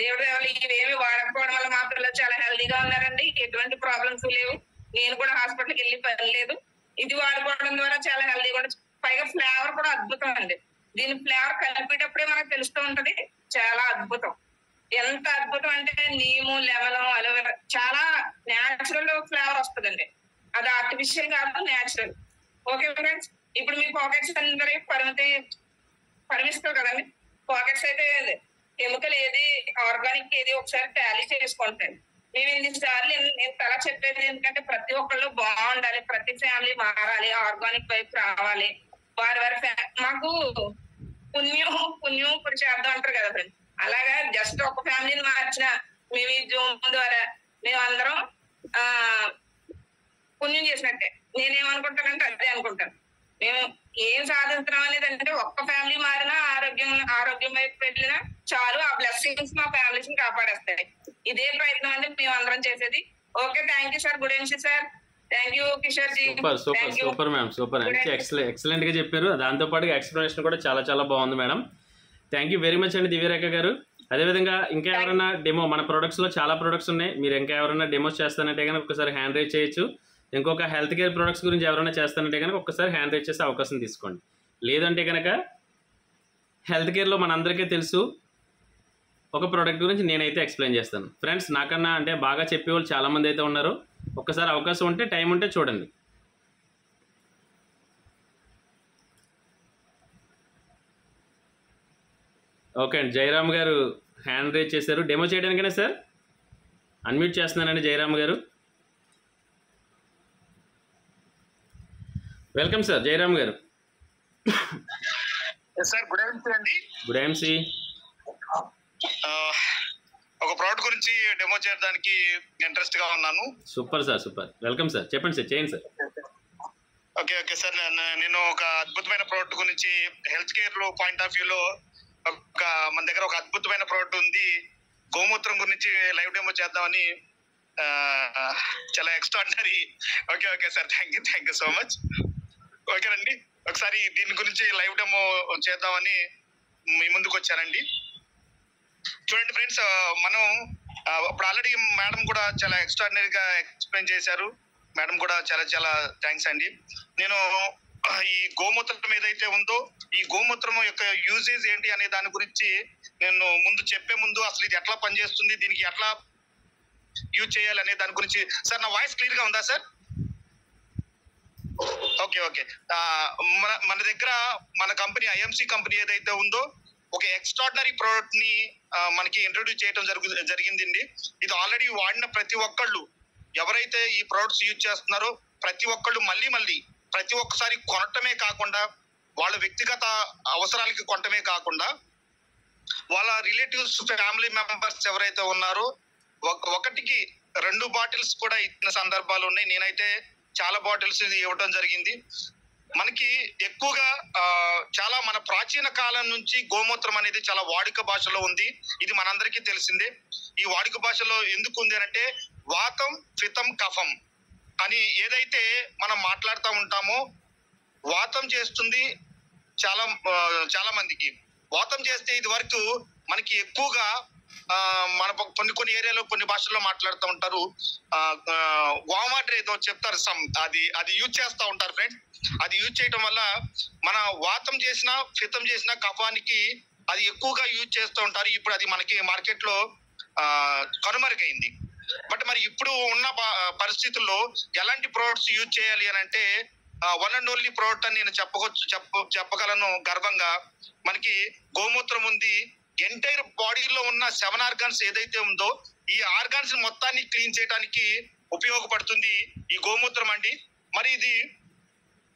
దేవుడి వల్ల ఇవేమి వాడకపోవడం వల్ల మా పిల్లలు చాలా హెల్దీగా ఉన్నారండి. ఎటువంటి ప్రాబ్లమ్స్ లేవు. నేను కూడా హాస్పిటల్కి వెళ్ళి పని లేదు. ఇది వాడుకోవడం ద్వారా చాలా హెల్దీగా ఉంటుంది. పైగా ఫ్లేవర్ కూడా అద్భుతం అండి. దీని ఫ్లేవర్ కలిపేటప్పుడే మనకు తెలుస్తూ ఉంటది. చాలా అద్భుతం. ఎంత అద్భుతం అంటే నీము, లెమన్, అలోవెరా చాలా న్యాచురల్ ఫ్లేవర్ వస్తుందండి. అది ఆర్టిఫిషియల్ కాదు, న్యాచురల్. ఓకే ఫ్రెండ్స్, ఇప్పుడు మీ పాకెట్స్ అందరూ పరిమిస్తారు కదండి. పాకెట్స్ అయితే కెమికల్ ఏది ఆర్గానిక్ ఏది ఒకసారి టాలీ చేసుకుంటాను. మేము ఇన్నిసార్లు నేను తల చెప్పేది ఎందుకంటే ప్రతి ఒక్కళ్ళు బాగుండాలి, ప్రతి ఫ్యామిలీ మారాలి, ఆర్గానిక్ వైపు రావాలి. వారి మాకు పుణ్యం ఇప్పుడు చేద్దాం అంటారు కదా ఫ్రెండ్స్. అలాగా జస్ట్ ఒక ఫ్యామిలీని మార్చిన మేము ఈ జూమ్ ద్వారా మేమందరం పుణ్యం చేసినట్టే. నేనేమనుకుంటానంటే అదే అనుకుంటాను. మేము ఏం సాధిస్తున్నాం అనేది అంటే ఒక్క ఫ్యామిలీ మారినా ఆరోగ్యం వైపు వెళ్ళినా చాలు, ఆ బ్లెస్సింగ్స్ మా ఫ్యామిలీస్ ని కాపాడేస్తాయి. ఇదే ప్రయత్నం అంటే మేము అందరం చేసేది. Okay, thank you sir. Good evening sir. Thank you Kishore ji. Super ma'am, super. Excellent గా చెప్పారు. దాంతో పాటు ఎక్స్ప్లెనేషన్ కూడా చాలా చాలా బాగుంది madam. Thank you very much అండి దివ్యరేఖ గారు. అదేవిధంగా ఇంకా ఎవరైనా డెమో, మన ప్రొడక్ట్స్లో చాలా ప్రొడక్ట్స్ ఉన్నాయి, మీరు ఇంకా ఎవరైనా డెమోస్ చేస్తానంటే కనుక ఒకసారి హ్యాండ్ రైజ్ చేయొచ్చు. ఇంకొక హెల్త్ కేర్ ప్రొడక్ట్స్ గురించి ఎవరైనా చేస్తానంటే కనుక ఒక్కసారి హ్యాండ్ రైజ్ చేసే అవకాశం తీసుకోండి. లేదంటే కనుక హెల్త్ కేర్లో మనందరికీ తెలుసు, ఒక ప్రోడక్ట్ గురించి నేనైతే ఎక్స్ప్లెయిన్ చేస్తాను. ఫ్రెండ్స్, నాకన్నా అంటే బాగా చెప్పేవాళ్ళు చాలామంది అయితే ఉన్నారు. ఒక్కసారి అవకాశం ఉంటే, టైం ఉంటే చూడండి. ఓకే అండి, జయరామ్ గారు హ్యాండ్ రేజ్ చేశారు. డెమో చేయడానికైనా సార్ అన్మ్యూట్ చేస్తున్నానండి జయరామ్ గారు. వెల్కమ్ సార్ జయరామ్ గారు. సార్ గుడ్ ఈవినింగ్ అండి. Good evening. ఒక ప్రోడక్ట్ గురించి డెమో చేయడానికి ఇంట్రెస్ట్ గా ఉన్నాను. Super sir, super. Welcome sir, చెప్పండి సార్, చేయండి సార్. ఓకే సార్, నేను ఒక అద్భుతమైన ప్రోడక్ట్ గురించి హెల్త్ కేర్ లో పాయింట్ ఆఫ్ వ్యూలో మన దగ్గర ఒక అద్భుతమైన ప్రోడక్ట్ ఉంది. గోమూత్రం గురించి లైవ్ డెమో చేద్దామని, చాలా extraordinary. Okay sir, thank you so much. ఓకేనండి, ఒకసారి దీని గురించి లైవ్ డెమో చేద్దామని మీ ముందుకు వచ్చానండి. చూడండి ఫ్రెండ్స్, మనం ఇప్పుడు ఆల్రెడీ మేడం కూడా చాలా ఎక్స్ట్రాడినరీగా ఎక్స్ప్లెయిన్ చేశారు. మేడం కూడా చాలా చాలా థ్యాంక్స్ అండి. నేను ఈ గోమూత్రం ఏదైతే ఉందో, ఈ గోమూత్రం యొక్క యూజేజ్ ఏంటి అనే దాని గురించి నేను చెప్పే ముందు అసలు ఇది ఎట్లా పనిచేస్తుంది, దీనికి ఎట్లా యూజ్ చేయాలి అనే దాని గురించి. సార్, నా వాయిస్ క్లియర్ గా ఉందా సార్? ఓకే. మన దగ్గర మన కంపెనీ ఐఎంసీ కంపెనీ ఏదైతే ఉందో, ఒక ఎక్స్ట్రాడినరీ ప్రోడక్ట్ ని మనకి ఇంట్రొడ్యూస్ చేయడం జరిగిందండి. ఇది ఆల్రెడీ వాడిన ప్రతి ఒక్కళ్ళు, ఎవరైతే ఈ ప్రోడక్ట్స్ యూజ్ చేస్తున్నారో ప్రతి ఒక్కళ్ళు మళ్ళీ ప్రతి ఒక్కసారి కొనటమే కాకుండా, వాళ్ళ వ్యక్తిగత అవసరాలకి కొనటమే కాకుండా, వాళ్ళ రిలేటివ్స్, ఫ్యామిలీ మెంబర్స్ ఎవరైతే ఉన్నారో ఒకటికి 2 బాటిల్స్ కూడా ఇచ్చిన సందర్భాలు ఉన్నాయి. నేనైతే చాలా బాటిల్స్ ఇవ్వడం జరిగింది. మనకి ఎక్కువగా చాలా మన ప్రాచీన కాలం నుంచి గోమూత్రం అనేది చాలా వాడుక భాషలో ఉంది. ఇది మనందరికీ తెలిసిందే. ఈ వాడుక భాషలో ఎందుకు ఉంది అంటే, వాతం, పితం, కఫం అని ఏదైతే మనం మాట్లాడుతూ ఉంటామో, వాతం చేస్తుంది చాలా మందికి. వాతం చేస్తే ఇది వరకు మనకి ఎక్కువగా మన కొన్ని ఏరియాలో కొన్ని భాషల్లో మాట్లాడుతూ ఉంటారు. వామాటర్ ఏదో చెప్తారు, అది యూజ్ చేస్తూ ఉంటారు ఫ్రెండ్స్. అది యూజ్ చేయడం వల్ల మన వాతం చేసినా పిత్తం చేసినా కఫానికి అది ఎక్కువగా యూజ్ చేస్తూ ఉంటారు. ఇప్పుడు అది మనకి మార్కెట్ లో కనుమరుగైంది. బట్ మరి ఇప్పుడు ఉన్న పరిస్థితుల్లో ఎలాంటి ప్రోడక్ట్స్ యూజ్ చేయాలి అని అంటే, వన్ అండ్ ఓన్లీ ప్రోడక్ట్ అని నేను చెప్పగలను గర్వంగా. మనకి గోమూత్రం ఉంది. ఎంటైర్ బాడీలో ఉన్న 7 ఆర్గాన్స్ ఏదైతే ఉందో, ఈ ఆర్గాన్స్ మొత్తాన్ని క్లీన్ చేయడానికి ఉపయోగపడుతుంది ఈ గోమూత్రం అండి. మరి ఇది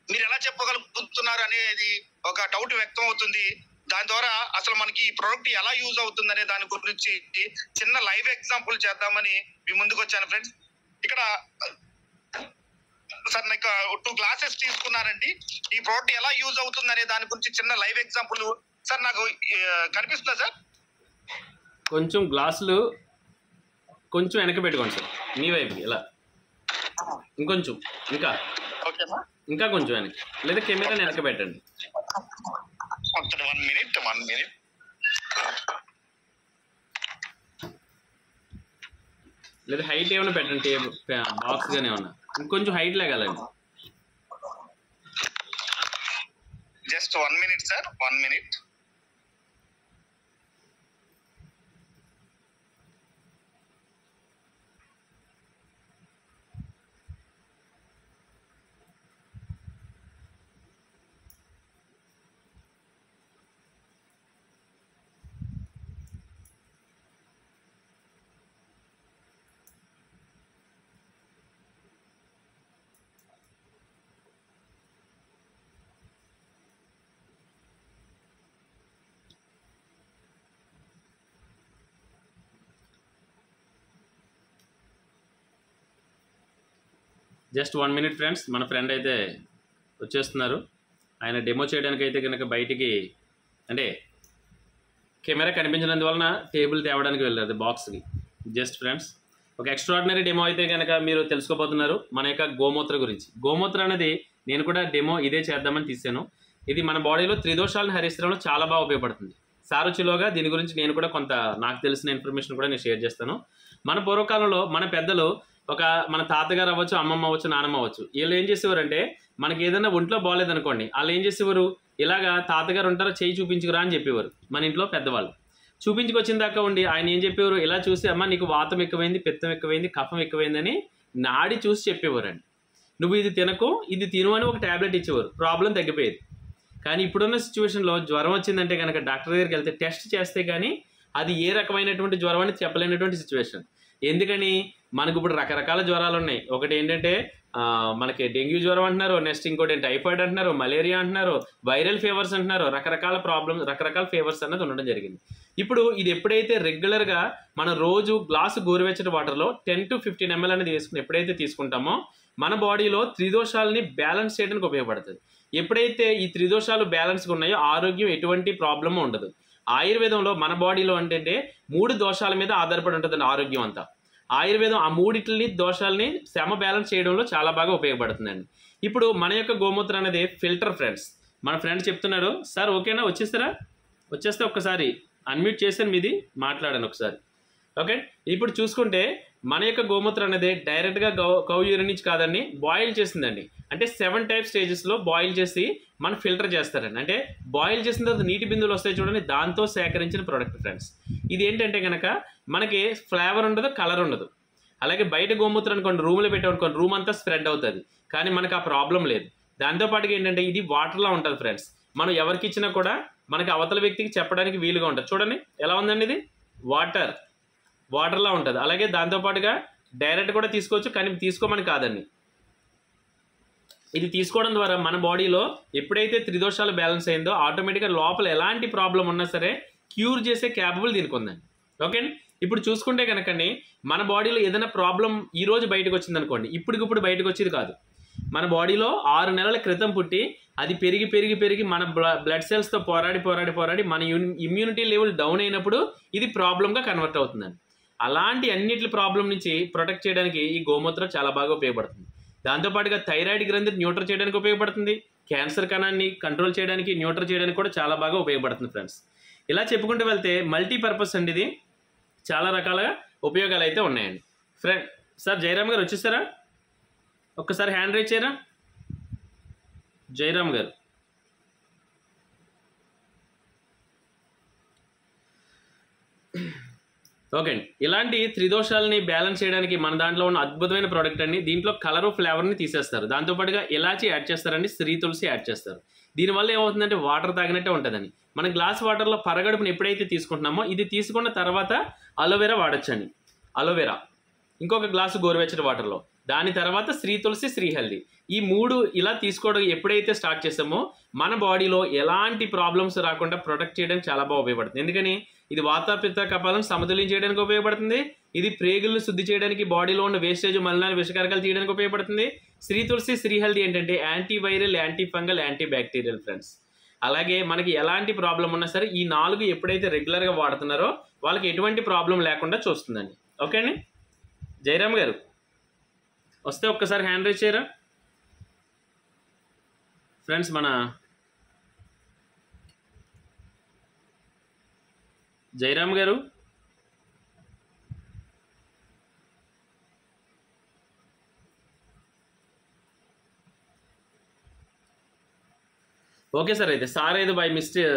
మీరు ఎలా చెప్పగలుగుతున్నారు అనేది ఒక డౌట్ వ్యక్తం అవుతుంది. దాని ద్వారా అసలు మనకి ఈ ప్రోడక్ట్ ఎలా యూజ్ అవుతుంది అనే దాని గురించి చిన్న లైవ్ ఎగ్జాంపుల్ చేద్దామని మీ ముందుకు వచ్చాను ఫ్రెండ్స్. ఇక్కడ సార్ నాకు 2 గ్లాసెస్ తీసుకున్నారండి. ఈ ప్రోడక్ట్ ఎలా యూజ్ అవుతుంది అనే దాని గురించి చిన్న లైవ్ ఎగ్జాంపుల్. సార్, నాకు కనిపిస్తుందా సార్? కొంచెం గ్లాసులు కొంచెం వెనక పెట్టుకోండి సార్, మీ వైపుకి ఇలా ఇంకొంచెం, ఇంకా కొంచెం వెనక, లేదా కెమెరాని వెనక పెట్టండి. 1 minute. లేదా హైట్ ఏమైనా పెట్టండి, టేబుల్ బాక్స్ గానే ఏమన్నా ఇంకొంచెం హైట్ లాగాలండి. Just 1 minute sir, 1 minute. Just 1 minute friends. మన ఫ్రెండ్ అయితే వచ్చేస్తున్నారు. ఆయన డెమో చేయడానికి అయితే కనుక బయటికి అంటే కెమెరా కనిపించినందువలన టేబుల్ తేవడానికి వెళ్ళారు బాక్స్కి. జస్ట్ ఫ్రెండ్స్ ఒక ఎక్స్ట్రాడినరీ డెమో అయితే కనుక మీరు తెలుసుకోబోతున్నారు మన యొక్క గోమూత్ర గురించి. గోమూత్ర అనేది నేను కూడా డెమో ఇదే చేద్దామని తీసాను. ఇది మన బాడీలో త్రిదోషాలను హరించడంలో చాలా బాగా ఉపయోగపడుతుంది. సారొచ్చిలోగా దీని గురించి నేను కూడా కొంత నాకు తెలిసిన ఇన్ఫర్మేషన్ కూడా నేను షేర్ చేస్తాను. మన పూర్వకాలంలో మన పెద్దలు మన తాతగారు అవ్వచ్చు, అమ్మమ్మ అవ్వచ్చు, నానమ్మ అవ్వచ్చు, వీళ్ళు ఏం చేసేవారంటే మనకి ఏదైనా ఒంట్లో బాగాలేదనుకోండి, వాళ్ళు ఏం చేసేవారు, ఇలాగా తాతగారు ఉంటారో చేయి చూపించుకురా అని చెప్పేవారు. మన ఇంట్లో పెద్దవాళ్ళు చూపించుకొచ్చిన దాకా ఉండి ఆయన ఏం చెప్పేవారు, ఇలా చూసి అమ్మ నీకు వాతం ఎక్కువైంది, పిత్తం ఎక్కువైంది, కఫం ఎక్కువైందని నాడి చూసి చెప్పేవారండి. నువ్వు ఇది తినకు, ఇది తిను అని ఒక ట్యాబ్లెట్ ఇచ్చేవారు, ప్రాబ్లం తగ్గిపోయేది. కానీ ఇప్పుడున్న సిచ్యువేషన్లో జ్వరం వచ్చిందంటే కనుక డాక్టర్ దగ్గరికి వెళ్తే టెస్ట్ చేస్తే కానీ అది ఏ రకమైనటువంటి జ్వరం అని చెప్పలేనటువంటి సిచ్యువేషన్. ఎందుకని మనకు ఇప్పుడు రకరకాల జ్వరాలు ఉన్నాయి. ఒకటి ఏంటంటే మనకి డెంగ్యూ జ్వరం అంటున్నారు, నెక్స్ట్ ఇంకోటి టైఫాయిడ్ అంటున్నారు, మలేరియా అంటున్నారు, వైరల్ ఫీవర్స్ అంటున్నారు, రకరకాల ఫీవర్స్ అన్నది ఉండడం జరిగింది. ఇప్పుడు ఇది ఎప్పుడైతే రెగ్యులర్గా మన రోజు గ్లాసు గోరువెచ్చటి వాటర్లో 10 to 15 ml అనేది ఎప్పుడైతే తీసుకుంటామో మన బాడీలో త్రిదోషాలని బ్యాలెన్స్ చేయడానికి ఉపయోగపడుతుంది. ఎప్పుడైతే ఈ త్రిదోషాలు బ్యాలెన్స్గా ఉన్నాయో ఆరోగ్యం ఎటువంటి ప్రాబ్లము ఉండదు. ఆయుర్వేదంలో మన బాడీలో అంటే 3 దోషాల మీద ఆధారపడి ఉంటుందండి ఆరోగ్యం అంతా. ఆయుర్వేదం ఆ 3 దోషాలని బ్యాలెన్స్ చేయడంలో చాలా బాగా ఉపయోగపడుతుందండి. ఇప్పుడు మన యొక్క గోమూత్రం అనేది ఫిల్టర్ ఫ్రెండ్స్. మన ఫ్రెండ్ చెప్తున్నాడు, సార్ ఓకేనా, వచ్చేస్తే ఒక్కసారి అన్మ్యూట్ చేశాను, మీది మాట్లాడాను ఒకసారి. ఓకే, ఇప్పుడు చూసుకుంటే మన యొక్క గోమూత్రం అనేది డైరెక్ట్గా కౌ యూరిన్ నుంచి కాదండి, బాయిల్ చేసిందండి. అంటే 7 type స్టేజెస్లో బాయిల్ చేసి మనం ఫిల్టర్ చేస్తారండి. అంటే బాయిల్ చేసిన తర్వాత నీటి బిందువులు వస్తాయి చూడండి, దాంతో సేకరించిన ప్రోడక్ట్ ఫ్రెండ్స్. ఇది ఏంటంటే కనుక మనకి ఫ్లేవర్ ఉండదు, కలర్ ఉండదు. అలాగే బయట గోమూత్రం అనుకోండి, రూమ్లో పెట్టామనుకోండి, రూమ్ అంతా స్ప్రెడ్ అవుతుంది. కానీ మనకు ఆ ప్రాబ్లం లేదు. దాంతోపాటుగా ఏంటంటే ఇది వాటర్లా ఉంటుంది ఫ్రెండ్స్. మనం ఎవరికి ఇచ్చినా కూడా మనకి అవతల వ్యక్తికి చెప్పడానికి వీలుగా ఉంటుంది. చూడండి ఎలా ఉందండి, ఇది వాటర్లా ఉంటుంది. అలాగే దాంతోపాటుగా డైరెక్ట్ కూడా తీసుకోవచ్చు, కానీ తీసుకోమని కాదండి. ఇది తీసుకోవడం ద్వారా మన బాడీలో ఎప్పుడైతే త్రిదోషాలు బ్యాలెన్స్ అయిందో ఆటోమేటిక్గా లోపల ఎలాంటి ప్రాబ్లం ఉన్నా సరే క్యూర్ చేసే క్యాపబుల్ దీనికి ఉందండి. ఓకే, ఇప్పుడు చూసుకుంటే కనుకండి మన బాడీలో ఏదైనా ప్రాబ్లం ఈరోజు బయటకు వచ్చింది అనుకోండి, ఇప్పటికిప్పుడు బయటకు వచ్చేది కాదు. మన బాడీలో 6 నెలల క్రితం పుట్టి అది పెరిగి మన బ్లడ్ సెల్స్తో పోరాడి మన ఇమ్యూనిటీ లెవెల్ డౌన్ అయినప్పుడు ఇది ప్రాబ్లంగా కన్వర్ట్ అవుతుందండి. అలాంటి అన్నిటి ప్రాబ్లం నుంచి ప్రొటెక్ట్ చేయడానికి ఈ గోమూత్రం చాలా బాగా ఉపయోగపడుతుంది. దాంతోపాటుగా థైరాయిడ్ గ్రంథిని న్యూట్రల్ చేయడానికి ఉపయోగపడుతుంది. క్యాన్సర్ కణాన్ని కంట్రోల్ చేయడానికి, న్యూట్రల్ చేయడానికి కూడా చాలా బాగా ఉపయోగపడుతుంది ఫ్రెండ్స్. ఇలా చెప్పుకుంటూ వెళ్తే మల్టీపర్పస్ అండి, ఇది చాలా రకాలుగా ఉపయోగాలు అయితే ఉన్నాయండి. సార్ జయరామ్ గారు వచ్చేసారా, ఒక్కసారి హ్యాండ్ రైజ్ చేయరా జయరామ్ గారు. ఓకే అండి, ఇలాంటి త్రిదోషాలని బ్యాలెన్స్ చేయడానికి మన దాంట్లో ఉన్న అద్భుతమైన ప్రోడక్ట్ అండి. దీంట్లో కలర్ ఫ్లేవర్ని తీసేస్తారు, దాంతోపాటుగా ఇలాచి యాడ్ చేస్తారండి, శ్రీ తులసి యాడ్ చేస్తారు. దీనివల్ల ఏమవుతుందంటే వాటర్ తాగినట్టే ఉంటుందండి. మన గ్లాస్ వాటర్లో పరగడుపుని ఎప్పుడైతే తీసుకుంటున్నామో ఇది తీసుకున్న తర్వాత అలోవెరా వాడచ్చండి. అలోవెరా ఇంకొక గ్లాసు గోరువెచ్చటి వాటర్లో, దాని తర్వాత శ్రీ తులసి, శ్రీ హెల్దీ, ఈ 3 ఇలా తీసుకోవడం ఎప్పుడైతే స్టార్ట్ చేసామో మన బాడీలో ఎలాంటి ప్రాబ్లమ్స్ రాకుండా ప్రొటెక్ట్ చేయడానికి చాలా బాగా ఉపయోగపడుతుంది. ఎందుకని ఇది వాత పిత్త కపాలను సమతుల్యం చేయడానికి ఉపయోగపడుతుంది. ఇది ప్రేగులను శుద్ధి చేయడానికి, బాడీలో ఉన్న వేస్టేజ్ మలినాలు విషకారకాలు తీయడానికి ఉపయోగపడుతుంది. శ్రీ తులసి, శ్రీ హెల్దీ ఏంటంటే antiviral, anti fungal, anti bacterial friends. అలాగే మనకి ఎలాంటి ప్రాబ్లం ఉన్నా సరే ఈ 4 ఎప్పుడైతే రెగ్యులర్గా వాడుతున్నారో వాళ్ళకి ఎటువంటి ప్రాబ్లం లేకుండా చూస్తుందండి. ఓకే అండి, జయరామ్ గారు వస్తే ఒక్కసారి హ్యాండ్ రైజ్ చేయరా ఫ్రెండ్స్. మన జయరామ్ గారు ఓకే సార్, అయితే సార్ ఏదో బై మిస్టేక్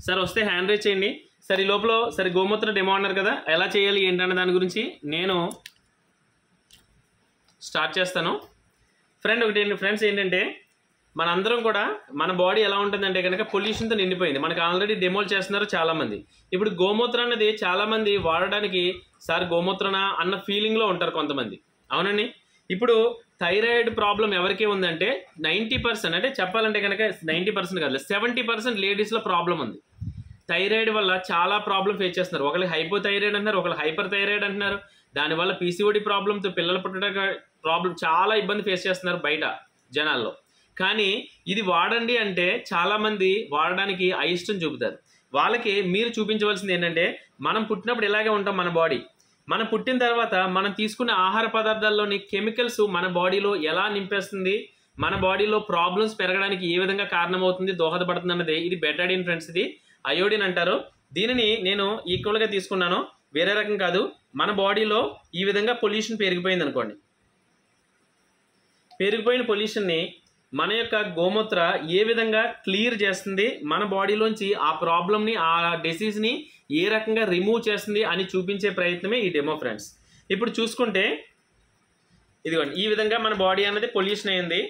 సార్ వస్తే హ్యాండ్ రైజ్ చేయండి సార్. ఈ లోపల సరే గోమూత్ర డెమో అన్నారు కదా, ఎలా చేయాలి ఏంటన్న దాని గురించి నేను స్టార్ట్ చేస్తాను. ఫ్రెండ్స్ ఏంటంటే మనందరం కూడా మన బాడీ ఎలా ఉంటుందంటే కనుక పొల్యూషన్తో నిండిపోయింది. మనకు ఆల్రెడీ డెమోలు చేస్తున్నారు చాలామంది. ఇప్పుడు గోమూత్రం అనేది చాలామంది వాడడానికి సార్ గోమూత్రనా అన్న ఫీలింగ్లో ఉంటారు కొంతమంది, అవునండి. ఇప్పుడు థైరాయిడ్ ప్రాబ్లం ఎవరికి ఉందంటే 90%, అంటే చెప్పాలంటే కనుక 90% కాదు 70% లేడీస్లో ప్రాబ్లం ఉంది. థైరాయిడ్ వల్ల చాలా ప్రాబ్లం ఫేస్ చేస్తున్నారు. ఒకరికి హైపోథైరాయిడ్ అంటున్నారు, ఒకరు హైపర్ థైరాయిడ్ అంటున్నారు. దానివల్ల పీసీఓడి ప్రాబ్లంతో పిల్లలు పుట్టడానికి ప్రాబ్లం, చాలా ఇబ్బంది ఫేస్ చేస్తున్నారు బయట జనాల్లో. కానీ ఇది వాడండి అంటే చాలామంది వాడడానికి అయిష్టం చూపుతారు. వాళ్ళకి మీరు చూపించవలసింది ఏంటంటే, మనం పుట్టినప్పుడు ఇలాగే ఉంటాం. మన బాడీ మనం పుట్టిన తర్వాత మనం తీసుకునే ఆహార పదార్థాల్లోని కెమికల్స్ మన బాడీలో ఎలా నింపేస్తుంది, మన బాడీలో ప్రాబ్లమ్స్ పెరగడానికి ఏ విధంగా కారణమవుతుంది, దోహదపడుతుంది అన్నది ఇది బెటాడిన్ ఫ్రెండ్స్. ఇది అయోడిన్ అంటారు. దీనిని నేను ఈక్వల్గా తీసుకున్నాను, వేరే రకం కాదు. మన బాడీలో ఈ విధంగా పొల్యూషన్ పెరిగిపోయింది అనుకోండి. పెరిగిపోయిన పొల్యూషన్ని మన యొక్క గోమూత్ర ఏ విధంగా క్లియర్ చేస్తుంది, మన బాడీలోంచి ఆ ప్రాబ్లమ్ని, ఆ డిసీజ్ని ఏ రకంగా రిమూవ్ చేస్తుంది అని చూపించే ప్రయత్నమే ఈ డెమో ఫ్రెండ్స్. ఇప్పుడు చూసుకుంటే ఇదిగోండి, ఈ విధంగా మన బాడీ అనేది పొల్యూషన్ అయింది.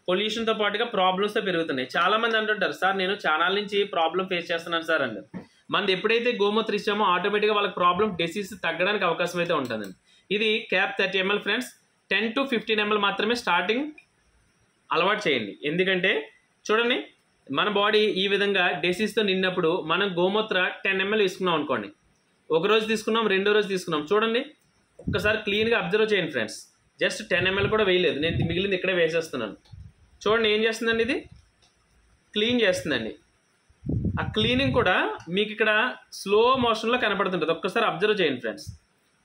పొల్యూషన్తో పాటుగా ప్రాబ్లమ్స్తో పెరుగుతున్నాయి. చాలామంది అంటుంటారు, సార్ నేను ఛానల్ నుంచి ప్రాబ్లం ఫేస్ చేస్తున్నాను సార్ అండి. మనది ఎప్పుడైతే గోమూత్ర ఇచ్చామో ఆటోమేటిక్గా వాళ్ళకి ప్రాబ్లం, డిసీజ్ తగ్గడానికి అవకాశం అయితే ఉంటుందండి. ఇది cap 30 ml friends. 10 to 15 ml మాత్రమే స్టార్టింగ్ అలవాటు చేయండి. ఎందుకంటే చూడండి, మన బాడీ ఈ విధంగా డిసీజ్తో నిన్నప్పుడు మనం గోమూత్ర 10 ml తీసుకున్నాం అనుకోండి. ఒక రోజు తీసుకున్నాం, రెండో రోజు తీసుకున్నాం. చూడండి, ఒక్కసారి క్లీన్గా అబ్జర్వ్ చేయండి ఫ్రెండ్స్. జస్ట్ 10 ml కూడా వేయలేదు, నేను మిగిలింది ఇక్కడే వేసేస్తున్నాను. చూడండి ఏం చేస్తుందండి, ఇది క్లీన్ చేస్తుందండి. ఆ క్లీనింగ్ కూడా మీకు ఇక్కడ స్లో మోషన్లో కనపడుతుంటుంది. ఒక్కసారి అబ్జర్వ్ చేయండి ఫ్రెండ్స్.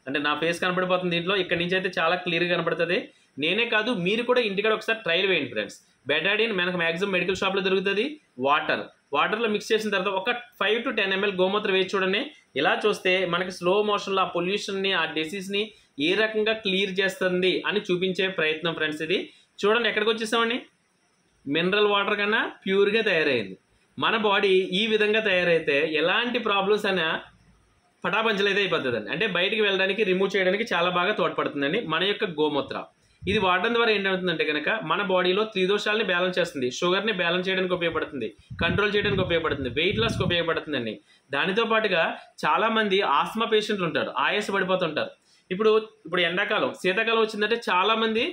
అంటే నా ఫేస్ కనపడిపోతుంది దీంట్లో, ఇక్కడ నుంచి అయితే చాలా క్లియర్గా కనపడుతుంది. నేనే కాదు, మీరు కూడా ఇంటికాడ ఒకసారి ట్రయల్ వేయండి ఫ్రెండ్స్. బెటాడిన్ మనకు మ్యాక్సిమం మెడికల్ షాప్లో దొరుకుతుంది. వాటర్లో మిక్స్ చేసిన తర్వాత ఒక 5 to 10 ml గోమూత్ర వేసి చూడండి. ఇలా చూస్తే మనకి స్లో మోషన్లో ఆ పొల్యూషన్ని, ఆ డిసీజ్ని ఏ రకంగా క్లియర్ చేస్తుంది అని చూపించే ప్రయత్నం ఫ్రెండ్స్. ఇది చూడండి, ఎక్కడికి వచ్చేసామండి, మినరల్ వాటర్ కన్నా ప్యూర్గా తయారైంది. మన బాడీ ఈ విధంగా తయారైతే ఎలాంటి ప్రాబ్లమ్స్ అయినా పటాపంచలు అయితే అయిపోతుందండి. అంటే బయటికి వెళ్ళడానికి, రిమూవ్ చేయడానికి చాలా బాగా తోడ్పడుతుందండి మన యొక్క గోమూత్ర. ఇది వాడడం ద్వారా ఏంటవుతుందంటే కనుక మన బాడీలో త్రిదోషాలని బ్యాలెన్స్ చేస్తుంది, షుగర్ని బ్యాలెన్స్ చేయడానికి ఉపయోగపడుతుంది, కంట్రోల్ చేయడానికి ఉపయోగపడుతుంది, వెయిట్ లాస్కి ఉపయోగపడుతుందండి. దానితో పాటుగా చాలామంది ఆస్మా పేషెంట్లు ఉంటారు, ఆయాస పడిపోతుంటారు. ఇప్పుడు ఎండాకాలం, శీతాకాలం వచ్చిందంటే చాలామంది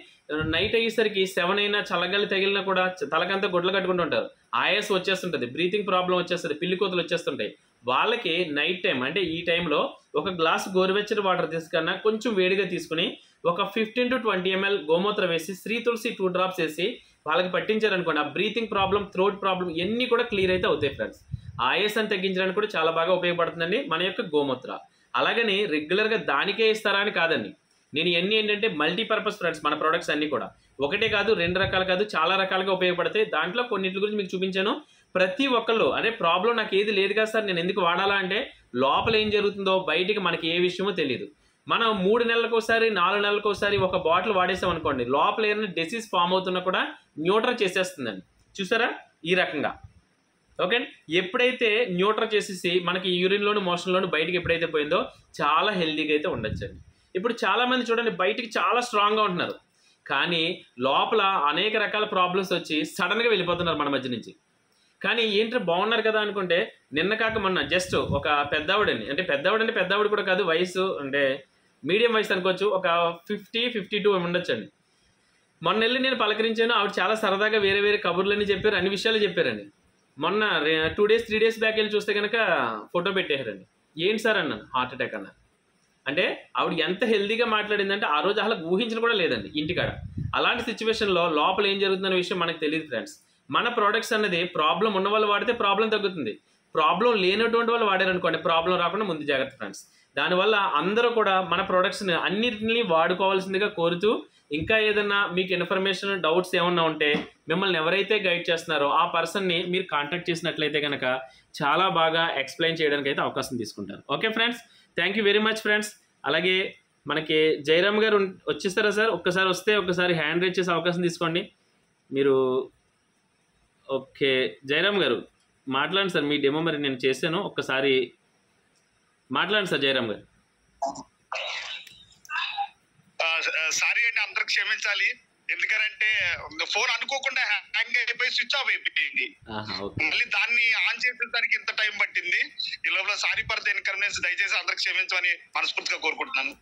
నైట్ అయ్యేసరికి 7 అయినా చల్లగాలి తగిలినా కూడా తలకంతా గుడ్లు కట్టుకుంటూ ఉంటారు. ఆయాస వచ్చేస్తుంటుంది, బ్రీతింగ్ ప్రాబ్లం వచ్చేస్తుంది, పిల్లి కోతులు వచ్చేస్తుంటాయి. వాళ్ళకి నైట్ టైం అంటే ఈ టైంలో ఒక గ్లాస్ గోరువెచ్చని వాటర్ తీసుకున్నా కొంచెం వేడిగా తీసుకుని ఒక 15 to 20 ml గోమూత్ర వేసి శ్రీ తులసి 2 drops వేసి వాళ్ళకి పట్టించారనుకోండి, ఆ బ్రీతింగ్ ప్రాబ్లం, థ్రోట్ ప్రాబ్లం ఇవన్నీ కూడా క్లియర్ అయితే అవుతాయి ఫ్రెండ్స్. ఆయాసాన్ని తగ్గించడానికి కూడా చాలా బాగా ఉపయోగపడుతుందండి మన యొక్క గోమూత్ర. అలాగని రెగ్యులర్గా దానికే ఇస్తారా అని కాదండి. నేను ఇవన్నీ ఏంటంటే మల్టీపర్పస్ ఫ్రెండ్స్. మన ప్రొడక్ట్స్ అన్నీ కూడా ఒకటే కాదు, 2 రకాలు కాదు, చాలా రకాలుగా ఉపయోగపడతాయి. దాంట్లో కొన్నింటి గురించి మీకు చూపించాను. ప్రతి ఒక్కళ్ళు అదే ప్రాబ్లం నాకు ఏది లేదు కదా సార్, నేను ఎందుకు వాడాలా అంటే లోపల ఏం జరుగుతుందో బయటికి మనకి ఏ విషయమో తెలియదు. మనం 3 నెలలకు ఒకసారి, 4 నెలలకు ఒకసారి ఒక బాటిల్ వాడేసాం అనుకోండి, లోపల ఏదైనా డిసీజ్ ఫామ్ అవుతున్నా కూడా న్యూట్రల్ చేసేస్తుందండి. చూసారా ఈ రకంగా. ఓకే, ఎప్పుడైతే న్యూట్రల్ చేసేసి మనకి యూరిన్లోను, మోషన్లోను బయటికి ఎప్పుడైతే పోయిందో చాలా హెల్తీగా అయితే ఉండొచ్చండి. ఇప్పుడు చాలామంది చూడండి బయటికి చాలా స్ట్రాంగ్గా ఉంటున్నారు, కానీ లోపల అనేక రకాల ప్రాబ్లమ్స్ వచ్చి సడన్గా వెళ్ళిపోతున్నారు మన మధ్య నుంచి. కానీ ఏంటంటే బాగున్నారు కదా అనుకుంటే నిన్న కాక మొన్న జస్ట్ ఒక పెద్దవాడండి, అంటే పెద్దవాడు కూడా కాదు, వయసు అంటే మీడియం వయసు అనుకోవచ్చు, ఒక 50-52 ఉండొచ్చండి. మొన్న వెళ్ళి నేను పలకరించాను, ఆవిడ చాలా సరదాగా వేరే వేరే కబుర్లన్నీ చెప్పారు, అన్ని విషయాలు చెప్పారండి. మొన్న 2 days 3 days బ్యాక్ వెళ్ళి చూస్తే కనుక ఫోటో పెట్టేశారండి. ఏంటి సార్ అన్నాను, హార్ట్ అటాక్ అన్నారు. అంటే ఆవిడ ఎంత హెల్తీగా మాట్లాడిందంటే ఆ రోజు అసలు ఊహించిన కూడా లేదండి ఇంటికాడ. అలాంటి సిచ్యువేషన్లో లోపల ఏం జరుగుతుందనే విషయం మనకు తెలియదు ఫ్రెండ్స్. మన ప్రోడక్ట్స్ అనేది ప్రాబ్లం ఉన్న వాళ్ళు వాడితే ప్రాబ్లం తగ్గుతుంది, ప్రాబ్లం లేనటువంటి వాళ్ళు వాడారనుకోండి ప్రాబ్లం రాకుండా ముందు జాగ్రత్త ఫ్రెండ్స్. దానివల్ల అందరూ కూడా మన ప్రోడక్ట్స్ని అన్నింటినీ వాడుకోవాల్సిందిగా కోరుతూ, ఇంకా ఏదన్నా మీకు ఇన్ఫర్మేషన్, డౌట్స్ ఏమన్నా ఉంటే మిమ్మల్ని ఎవరైతే గైడ్ చేస్తున్నారో ఆ పర్సన్ని మీరు కాంటాక్ట్ చేసినట్లయితే కనుక చాలా బాగా ఎక్స్ప్లెయిన్ చేయడానికి అయితే అవకాశం తీసుకుంటారు. Okay friends, thank you very much friends. అలాగే మనకి జయరామ్ గారు వచ్చేస్తారా సార్? ఒక్కసారి వస్తే ఒక్కసారి హ్యాండ్ రైజ్ చేసే అవకాశం తీసుకోండి మీరు. ఓకే జయరామ్ గారు మాట్లాడండి సార్, మీ డెమో మరి నేను చేశాను, ఒక్కసారి మాట్లాడండి సార్ జయరామ్ గారు. సారీ అండి, అందరికి క్షమించాలి. ఎందుకంటే ఫోన్ అనుకోకుండా హ్యాంగ్ అయిపోయి స్విచ్ ఆఫ్ అయిపోయింది. మళ్ళీ దాన్ని ఆన్ చేసేసరికి ఇంత టైం పట్టింది. ఈ లోపల సారీ ఫర్ ద ఇన్కన్వీనియన్స్, దయచేసి అందరికి క్షమించమని మనస్ఫూర్తిగా కోరుకుంటున్నాను.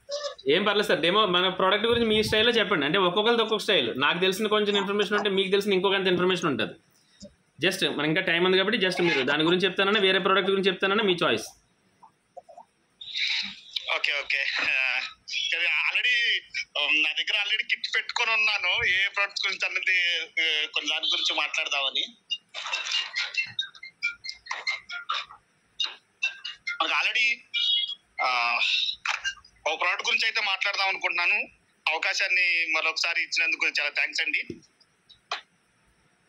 ఏం పర్లేదు సార్, డెమో మన ప్రోడక్ట్ గురించి మీ స్టైల్లో చెప్పండి. అంటే ఒక్కొక్కరిది ఒక్కొక్క స్టైల్, నాకు తెలిసిన కొంచెం ఇన్ఫర్మేషన్ ఉంటే మీకు తెలిసిన ఇంకొకంత ఇన్ఫర్మేషన్ ఉంటుంది. జస్ట్ మన ఇంకా టైం ఉంది కాబట్టి జస్ట్ మీరు దాని గురించి చెప్తానన్నా వేరే ప్రోడక్ట్ గురించి చెప్తానన్నా మీ చాయిస్. ఓకే ఆల్రెడీ నా దగ్గర ఆల్రెడీ కిట్ పెట్టుకొని ఉన్నాను. ఏ ప్రొడక్ట్స్ గురించి అన్నది కొన్ని దాని గురించి మాట్లాడదామని. మనకు ఆల్రెడీ ఒక ప్రోడక్ట్ గురించి అయితే మాట్లాడదాం అనుకుంటున్నాను. అవకాశాన్ని మరొకసారి ఇచ్చినందుకు చాలా థ్యాంక్స్ అండి.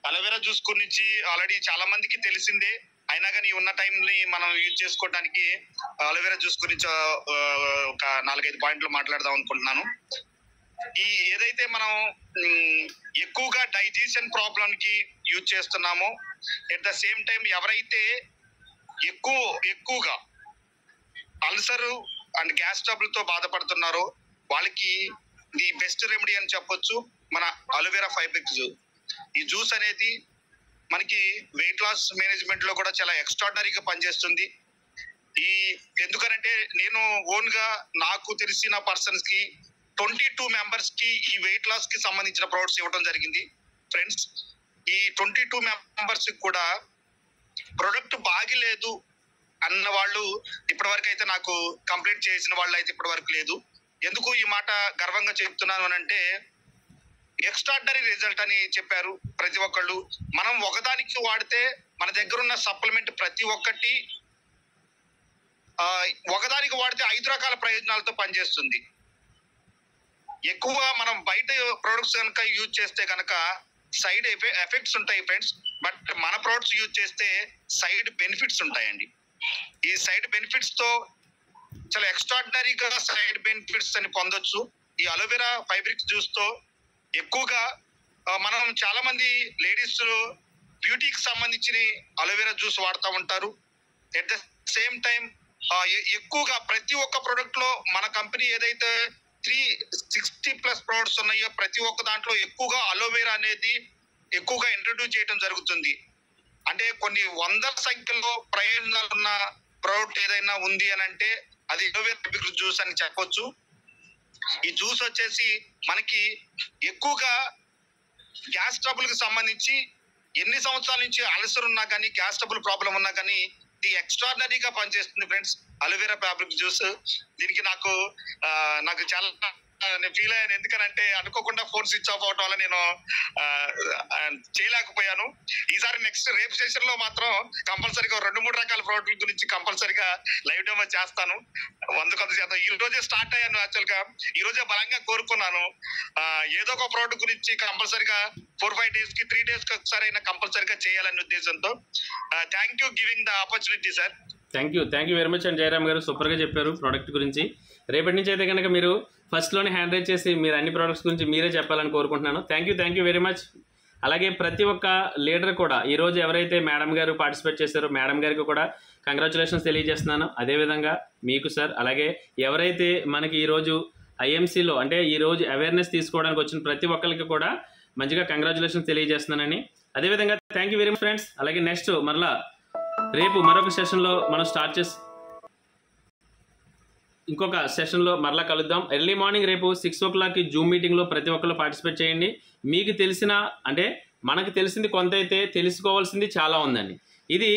అలోవెరా జ్యూస్ గురించి ఆల్రెడీ చాలా మందికి తెలిసిందే, అయినా కానీ ఉన్న టైంని మనం యూజ్ చేసుకోవడానికి అలోవెరా జ్యూస్ గురించి ఒక 4-5 పాయింట్లు మాట్లాడదాం అనుకుంటున్నాను. ఈ ఏదైతే మనం ఎక్కువగా డైజెషన్ ప్రాబ్లం కి యూజ్ చేస్తున్నామో, ఎట్ ద సేమ్ టైం ఎవరైతే ఎక్కువగా అల్సర్ అండ్ గ్యాస్ ట్రబుల్ తో బాధపడుతున్నారో వాళ్ళకి ది బెస్ట్ రెమెడీ అని చెప్పొచ్చు మన అలోవెరా ఫైబ్రిక్ జ్యూస్. ఈ జ్యూస్ అనేది మనకి వెయిట్ లాస్ మేనేజ్మెంట్ లో కూడా చాలా ఎక్స్ట్రాడినరీగా పనిచేస్తుంది. ఎందుకనంటే నేను ఓన్ గా నాకు తెలిసిన పర్సన్స్ కి 22 మెంబర్స్ కి ఈ వెయిట్ లాస్ కి సంబంధించిన ప్రొడక్ట్స్ ఇవ్వడం జరిగింది ఫ్రెండ్స్. ఈ 22 మెంబర్స్ కి కూడా ప్రొడక్ట్ బాగిలేదు అన్న వాళ్ళు ఇప్పటి వరకు అయితే నాకు కంప్లైంట్ చేసిన వాళ్ళు అయితే ఇప్పటి వరకు లేదు. ఎందుకు ఈ మాట గర్వంగా చెప్తున్నాను అని అంటే, ఎక్స్ట్రాడినరీ రిజల్ట్ అని చెప్పారు ప్రతి ఒక్కళ్ళు. మనం ఒకదానికి వాడితే మన దగ్గర ఉన్న సప్లిమెంట్ ప్రతి ఒక్కటి ఒకదానికి వాడితే 5 రకాల ప్రయోజనాలతో పనిచేస్తుంది. ఎక్కువ మనం బయట ప్రొడక్ట్స్ కనుక యూజ్ చేస్తే కనుక సైడ్ ఎఫెక్ట్స్ ఉంటాయి ఫ్రెండ్స్. బట్ మన ప్రొడక్ట్స్ యూజ్ చేస్తే సైడ్ బెనిఫిట్స్ ఉంటాయండి. ఈ సైడ్ బెనిఫిట్స్ తో చాలా ఎక్స్ట్రాడినరీగా సైడ్ బెనిఫిట్స్ అని పొందొచ్చు. ఈ అలోవెరా ఫైబ్రిక్ జ్యూస్ తో ఎక్కువగా మనం చాలా మంది లేడీస్ బ్యూటీకి సంబంధించిన అలోవెరా జ్యూస్ వాడుతూ ఉంటారు. ఎట్ ద సేమ్ టైం ఎక్కువగా ప్రతి ఒక్క ప్రొడక్ట్ లో మన కంపెనీ ఏదైతే 360+ ప్రొడక్ట్స్ ఉన్నాయో ప్రతి ఒక్క దాంట్లో ఎక్కువగా అలోవెరా అనేది ఎక్కువగా ఇంట్రడ్యూస్ చేయడం జరుగుతుంది. అంటే కొన్ని 100 సంఖ్యలో ప్రయోజనాలు ఉన్న ప్రొడక్ట్ ఏదైనా ఉంది అని అంటే అది అలోవెరా ఫైబ్రిక్ జ్యూస్ అని చెప్పొచ్చు. ఈ జ్యూస్ వచ్చేసి మనకి ఎక్కువగా గ్యాస్ ట్రబుల్ కి సంబంధించి ఎన్ని సంవత్సరాల నుంచి అల్సర్ ఉన్నా కానీ గ్యాస్ ట్రబుల్ ప్రాబ్లం ఉన్నా కానీ ఇది ఎక్స్ట్రాడినరీగా పనిచేస్తుంది ఫ్రెండ్స్ అలోవెరా ఫ్యాబ్రిక్ జ్యూస్. దీనికి నాకు చాలా నేను ఫీల్ అయ్యాను. ఎందుకనంటే అనుకోకుండా ఫోన్ స్విచ్ ఆఫ్ అవడం వల్ల నేను చేయలేకపోయాను. ఈసారి రేపు సెషన్ లో మాత్రం కంపల్సరీగా 2-3 రకాల ప్రోడక్ట్ల గురించి కంపల్సరీగా లైవ్ డెమో చేస్తాను. 100% ఈ రోజే స్టార్ట్ అయ్యాను. యాక్చువల్ గా ఈ రోజే బలంగా కోరుకున్నాను ఏదో ఒక ప్రోడక్ట్ గురించి కంపల్సరీగా 4-5 డేస్ కి 3 డేస్ కి ఒకసారి అయినా కంపల్సరీగా చేయాలనే ఉద్దేశంతో. Thank you giving the opportunity sir. Thank you very much and Jayaram గారు సూపర్గా చెప్పారు ప్రోడక్ట్ గురించి. రేపటి నుంచి అయితే కనుక మీరు ఫస్ట్లోనే హ్యాండ్ రైజ్ చేసి మీరు అన్ని ప్రోడక్ట్స్ గురించి మీరే చెప్పాలని కోరుకుంటున్నాను. Thank you very much. అలాగే ప్రతి ఒక్క లీడర్ కూడా ఈరోజు ఎవరైతే మేడం గారు పార్టిసిపేట్ చేశారో మేడం గారికి కూడా కంగ్రాచులేషన్స్ తెలియజేస్తున్నాను. అదేవిధంగా మీకు సార్, అలాగే ఎవరైతే మనకి ఈరోజు ఐఎంసీలో అంటే ఈరోజు అవేర్నెస్ తీసుకోవడానికి వచ్చిన ప్రతి ఒక్కరికి కూడా మంచిగా కంగ్రాచులేషన్స్ తెలియజేస్తున్నానని. అదేవిధంగా thank you very much friends. అలాగే నెక్స్ట్ మరలా రేపు మరొక సెషన్లో మనం స్టార్ట్ చేసి ఇంకొక సెషన్లో మరలా కలుద్దాం. ఎర్లీ మార్నింగ్ రేపు 6 o'clock జూమ్ మీటింగ్లో ప్రతి ఒక్కరు పార్టిసిపేట్ చేయండి. మీకు తెలిసిన అంటే మనకు తెలిసింది కొంత అయితే తెలుసుకోవాల్సింది చాలా ఉందండి. ఇది